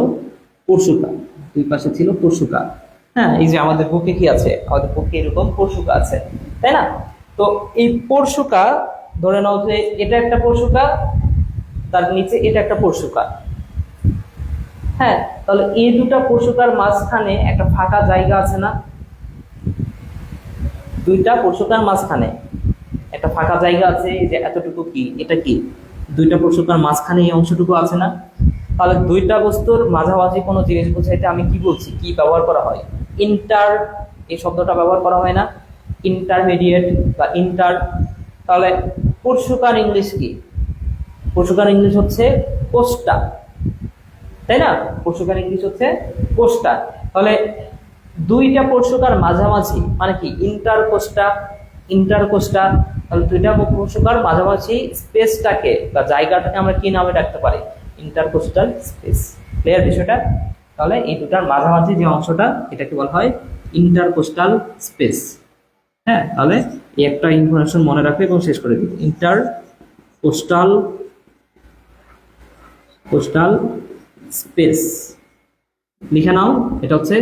পরশুকা, দুই পাশে ছিল পরশুকা। হ্যাঁ, এই যে আমাদের বুকে কি আছে? আমাদের বুকে এরকম পরশুকা আছে, তাই না? তো এই পরশুকা, ধরে নাও যে এটা একটা পরশুকা, তার নিচে এটা একটা পরশুকা। হ্যাঁ, তাহলে এই দুটা পরশুকার মাঝখানে একটা ফাঁকা জায়গা আছে না? দুইটা পরশুকার মাঝখানে একটা ফাঁকা জায়গা আছে, এই যে এতটুকু কি, এটা কি? দুইটা পরশুকার মাঝখানে এই অংশটুকু আছে না? তাহলে দুইটা বস্তুর মাঝামাঝি কোনো জিনিস বোঝাইতে আমি কি বলছি, কি ব্যবহার করা হয়? ইন্টার, এই শব্দটা ব্যবহার করা হয় না? ইন্টারমিডিয়েট বা ইন্টার। তাহলে পরশুকার ইংলিশ কি? পরশুকার ইংলিশ হচ্ছে কোস্টা, তাই না? পরশুকার ইংলিশ হচ্ছে কোস্টা। তাহলে দুইটা পরশুকার মাঝামাঝি মানে কি? ইন্টারকোস্টা, ইন্টারকোস্টা। তাহলে দুইটা পরশুকার মাঝামাঝি স্পেসটাকে বা জায়গাটাকে আমরা কি নামে ডাকতে পারি? Intercostal space. ক্লিয়ার বিষয়টা? তাহলে এই দুটার মাঝামাঝি যে অংশটা এটাকে বলা হয় ইন্টারকোস্টাল স্পেস। হ্যাঁ, তাহলে এই একটা ইনফরমেশন মনে রাখবে এবং শেষ করে দিই। ইন্টার কোস্টাল কোস্টাল স্পেস লিখে নাও। এটা হচ্ছে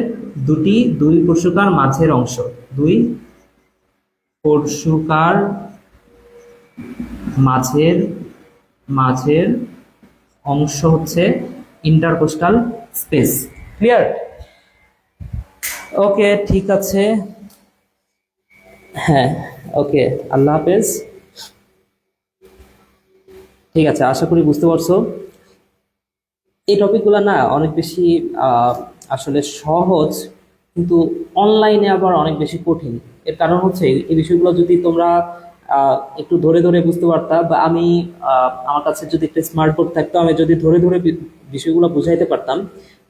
দুই পরশুকার মাঝের অংশ, দুই পরশুকার মাঝের মাঝের অংশ হচ্ছে ইন্টারকোস্টাল স্পেস। ক্লিয়ার? ওকে, ঠিক আছে, হ্যাঁ, ওকে, আল্লাহ হাফেজ। ঠিক আছে, আশা করি বুঝতে পারছো। এই টপিকগুলো না অনেক বেশি আসলে সহজ, কিন্তু অনলাইনে আবার অনেক বেশি কঠিন। এর কারণ হচ্ছে এই বিষয়গুলো যদি তোমরা একটু ধরে ধরে বুঝতে পারতা, বা আমি আমার কাছে যদি একটা স্মার্ট বোর্ড থাকতো, আমি যদি ধরে ধরে বিষয়গুলো বুঝাইতে পারতাম,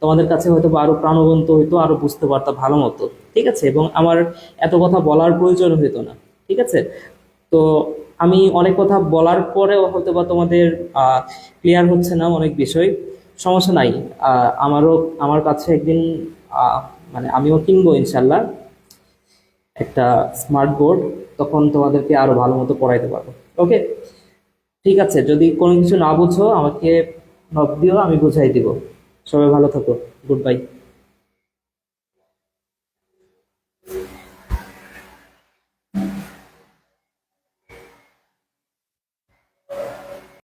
তোমাদের কাছে হয়তো বা আরো প্রাণবন্ত হইতো, আরো বুঝতে পারতাম ভালো মতো। ঠিক আছে, এবং আমার এত কথা বলার প্রয়োজন হইতো না। ঠিক আছে, তো আমি অনেক কথা বলার পরেও হয়তো বা তোমাদের ক্লিয়ার হচ্ছে না অনেক বিষয়। সমস্যা নাই, আমারও আমার কাছে একদিন আহ, মানে আমিও কিনবো ইনশাল্লাহ একটা স্মার্ট বোর্ড, তখন তোমাদেরকে আরো ভালো মতো পড়াইতে পারবো। ওকে, ঠিক আছে, যদি কোনো কিছু না বুঝো আমাকে নক দিও, আমি বুঝাই দিব। সবাই ভালো থাকো। Good bye.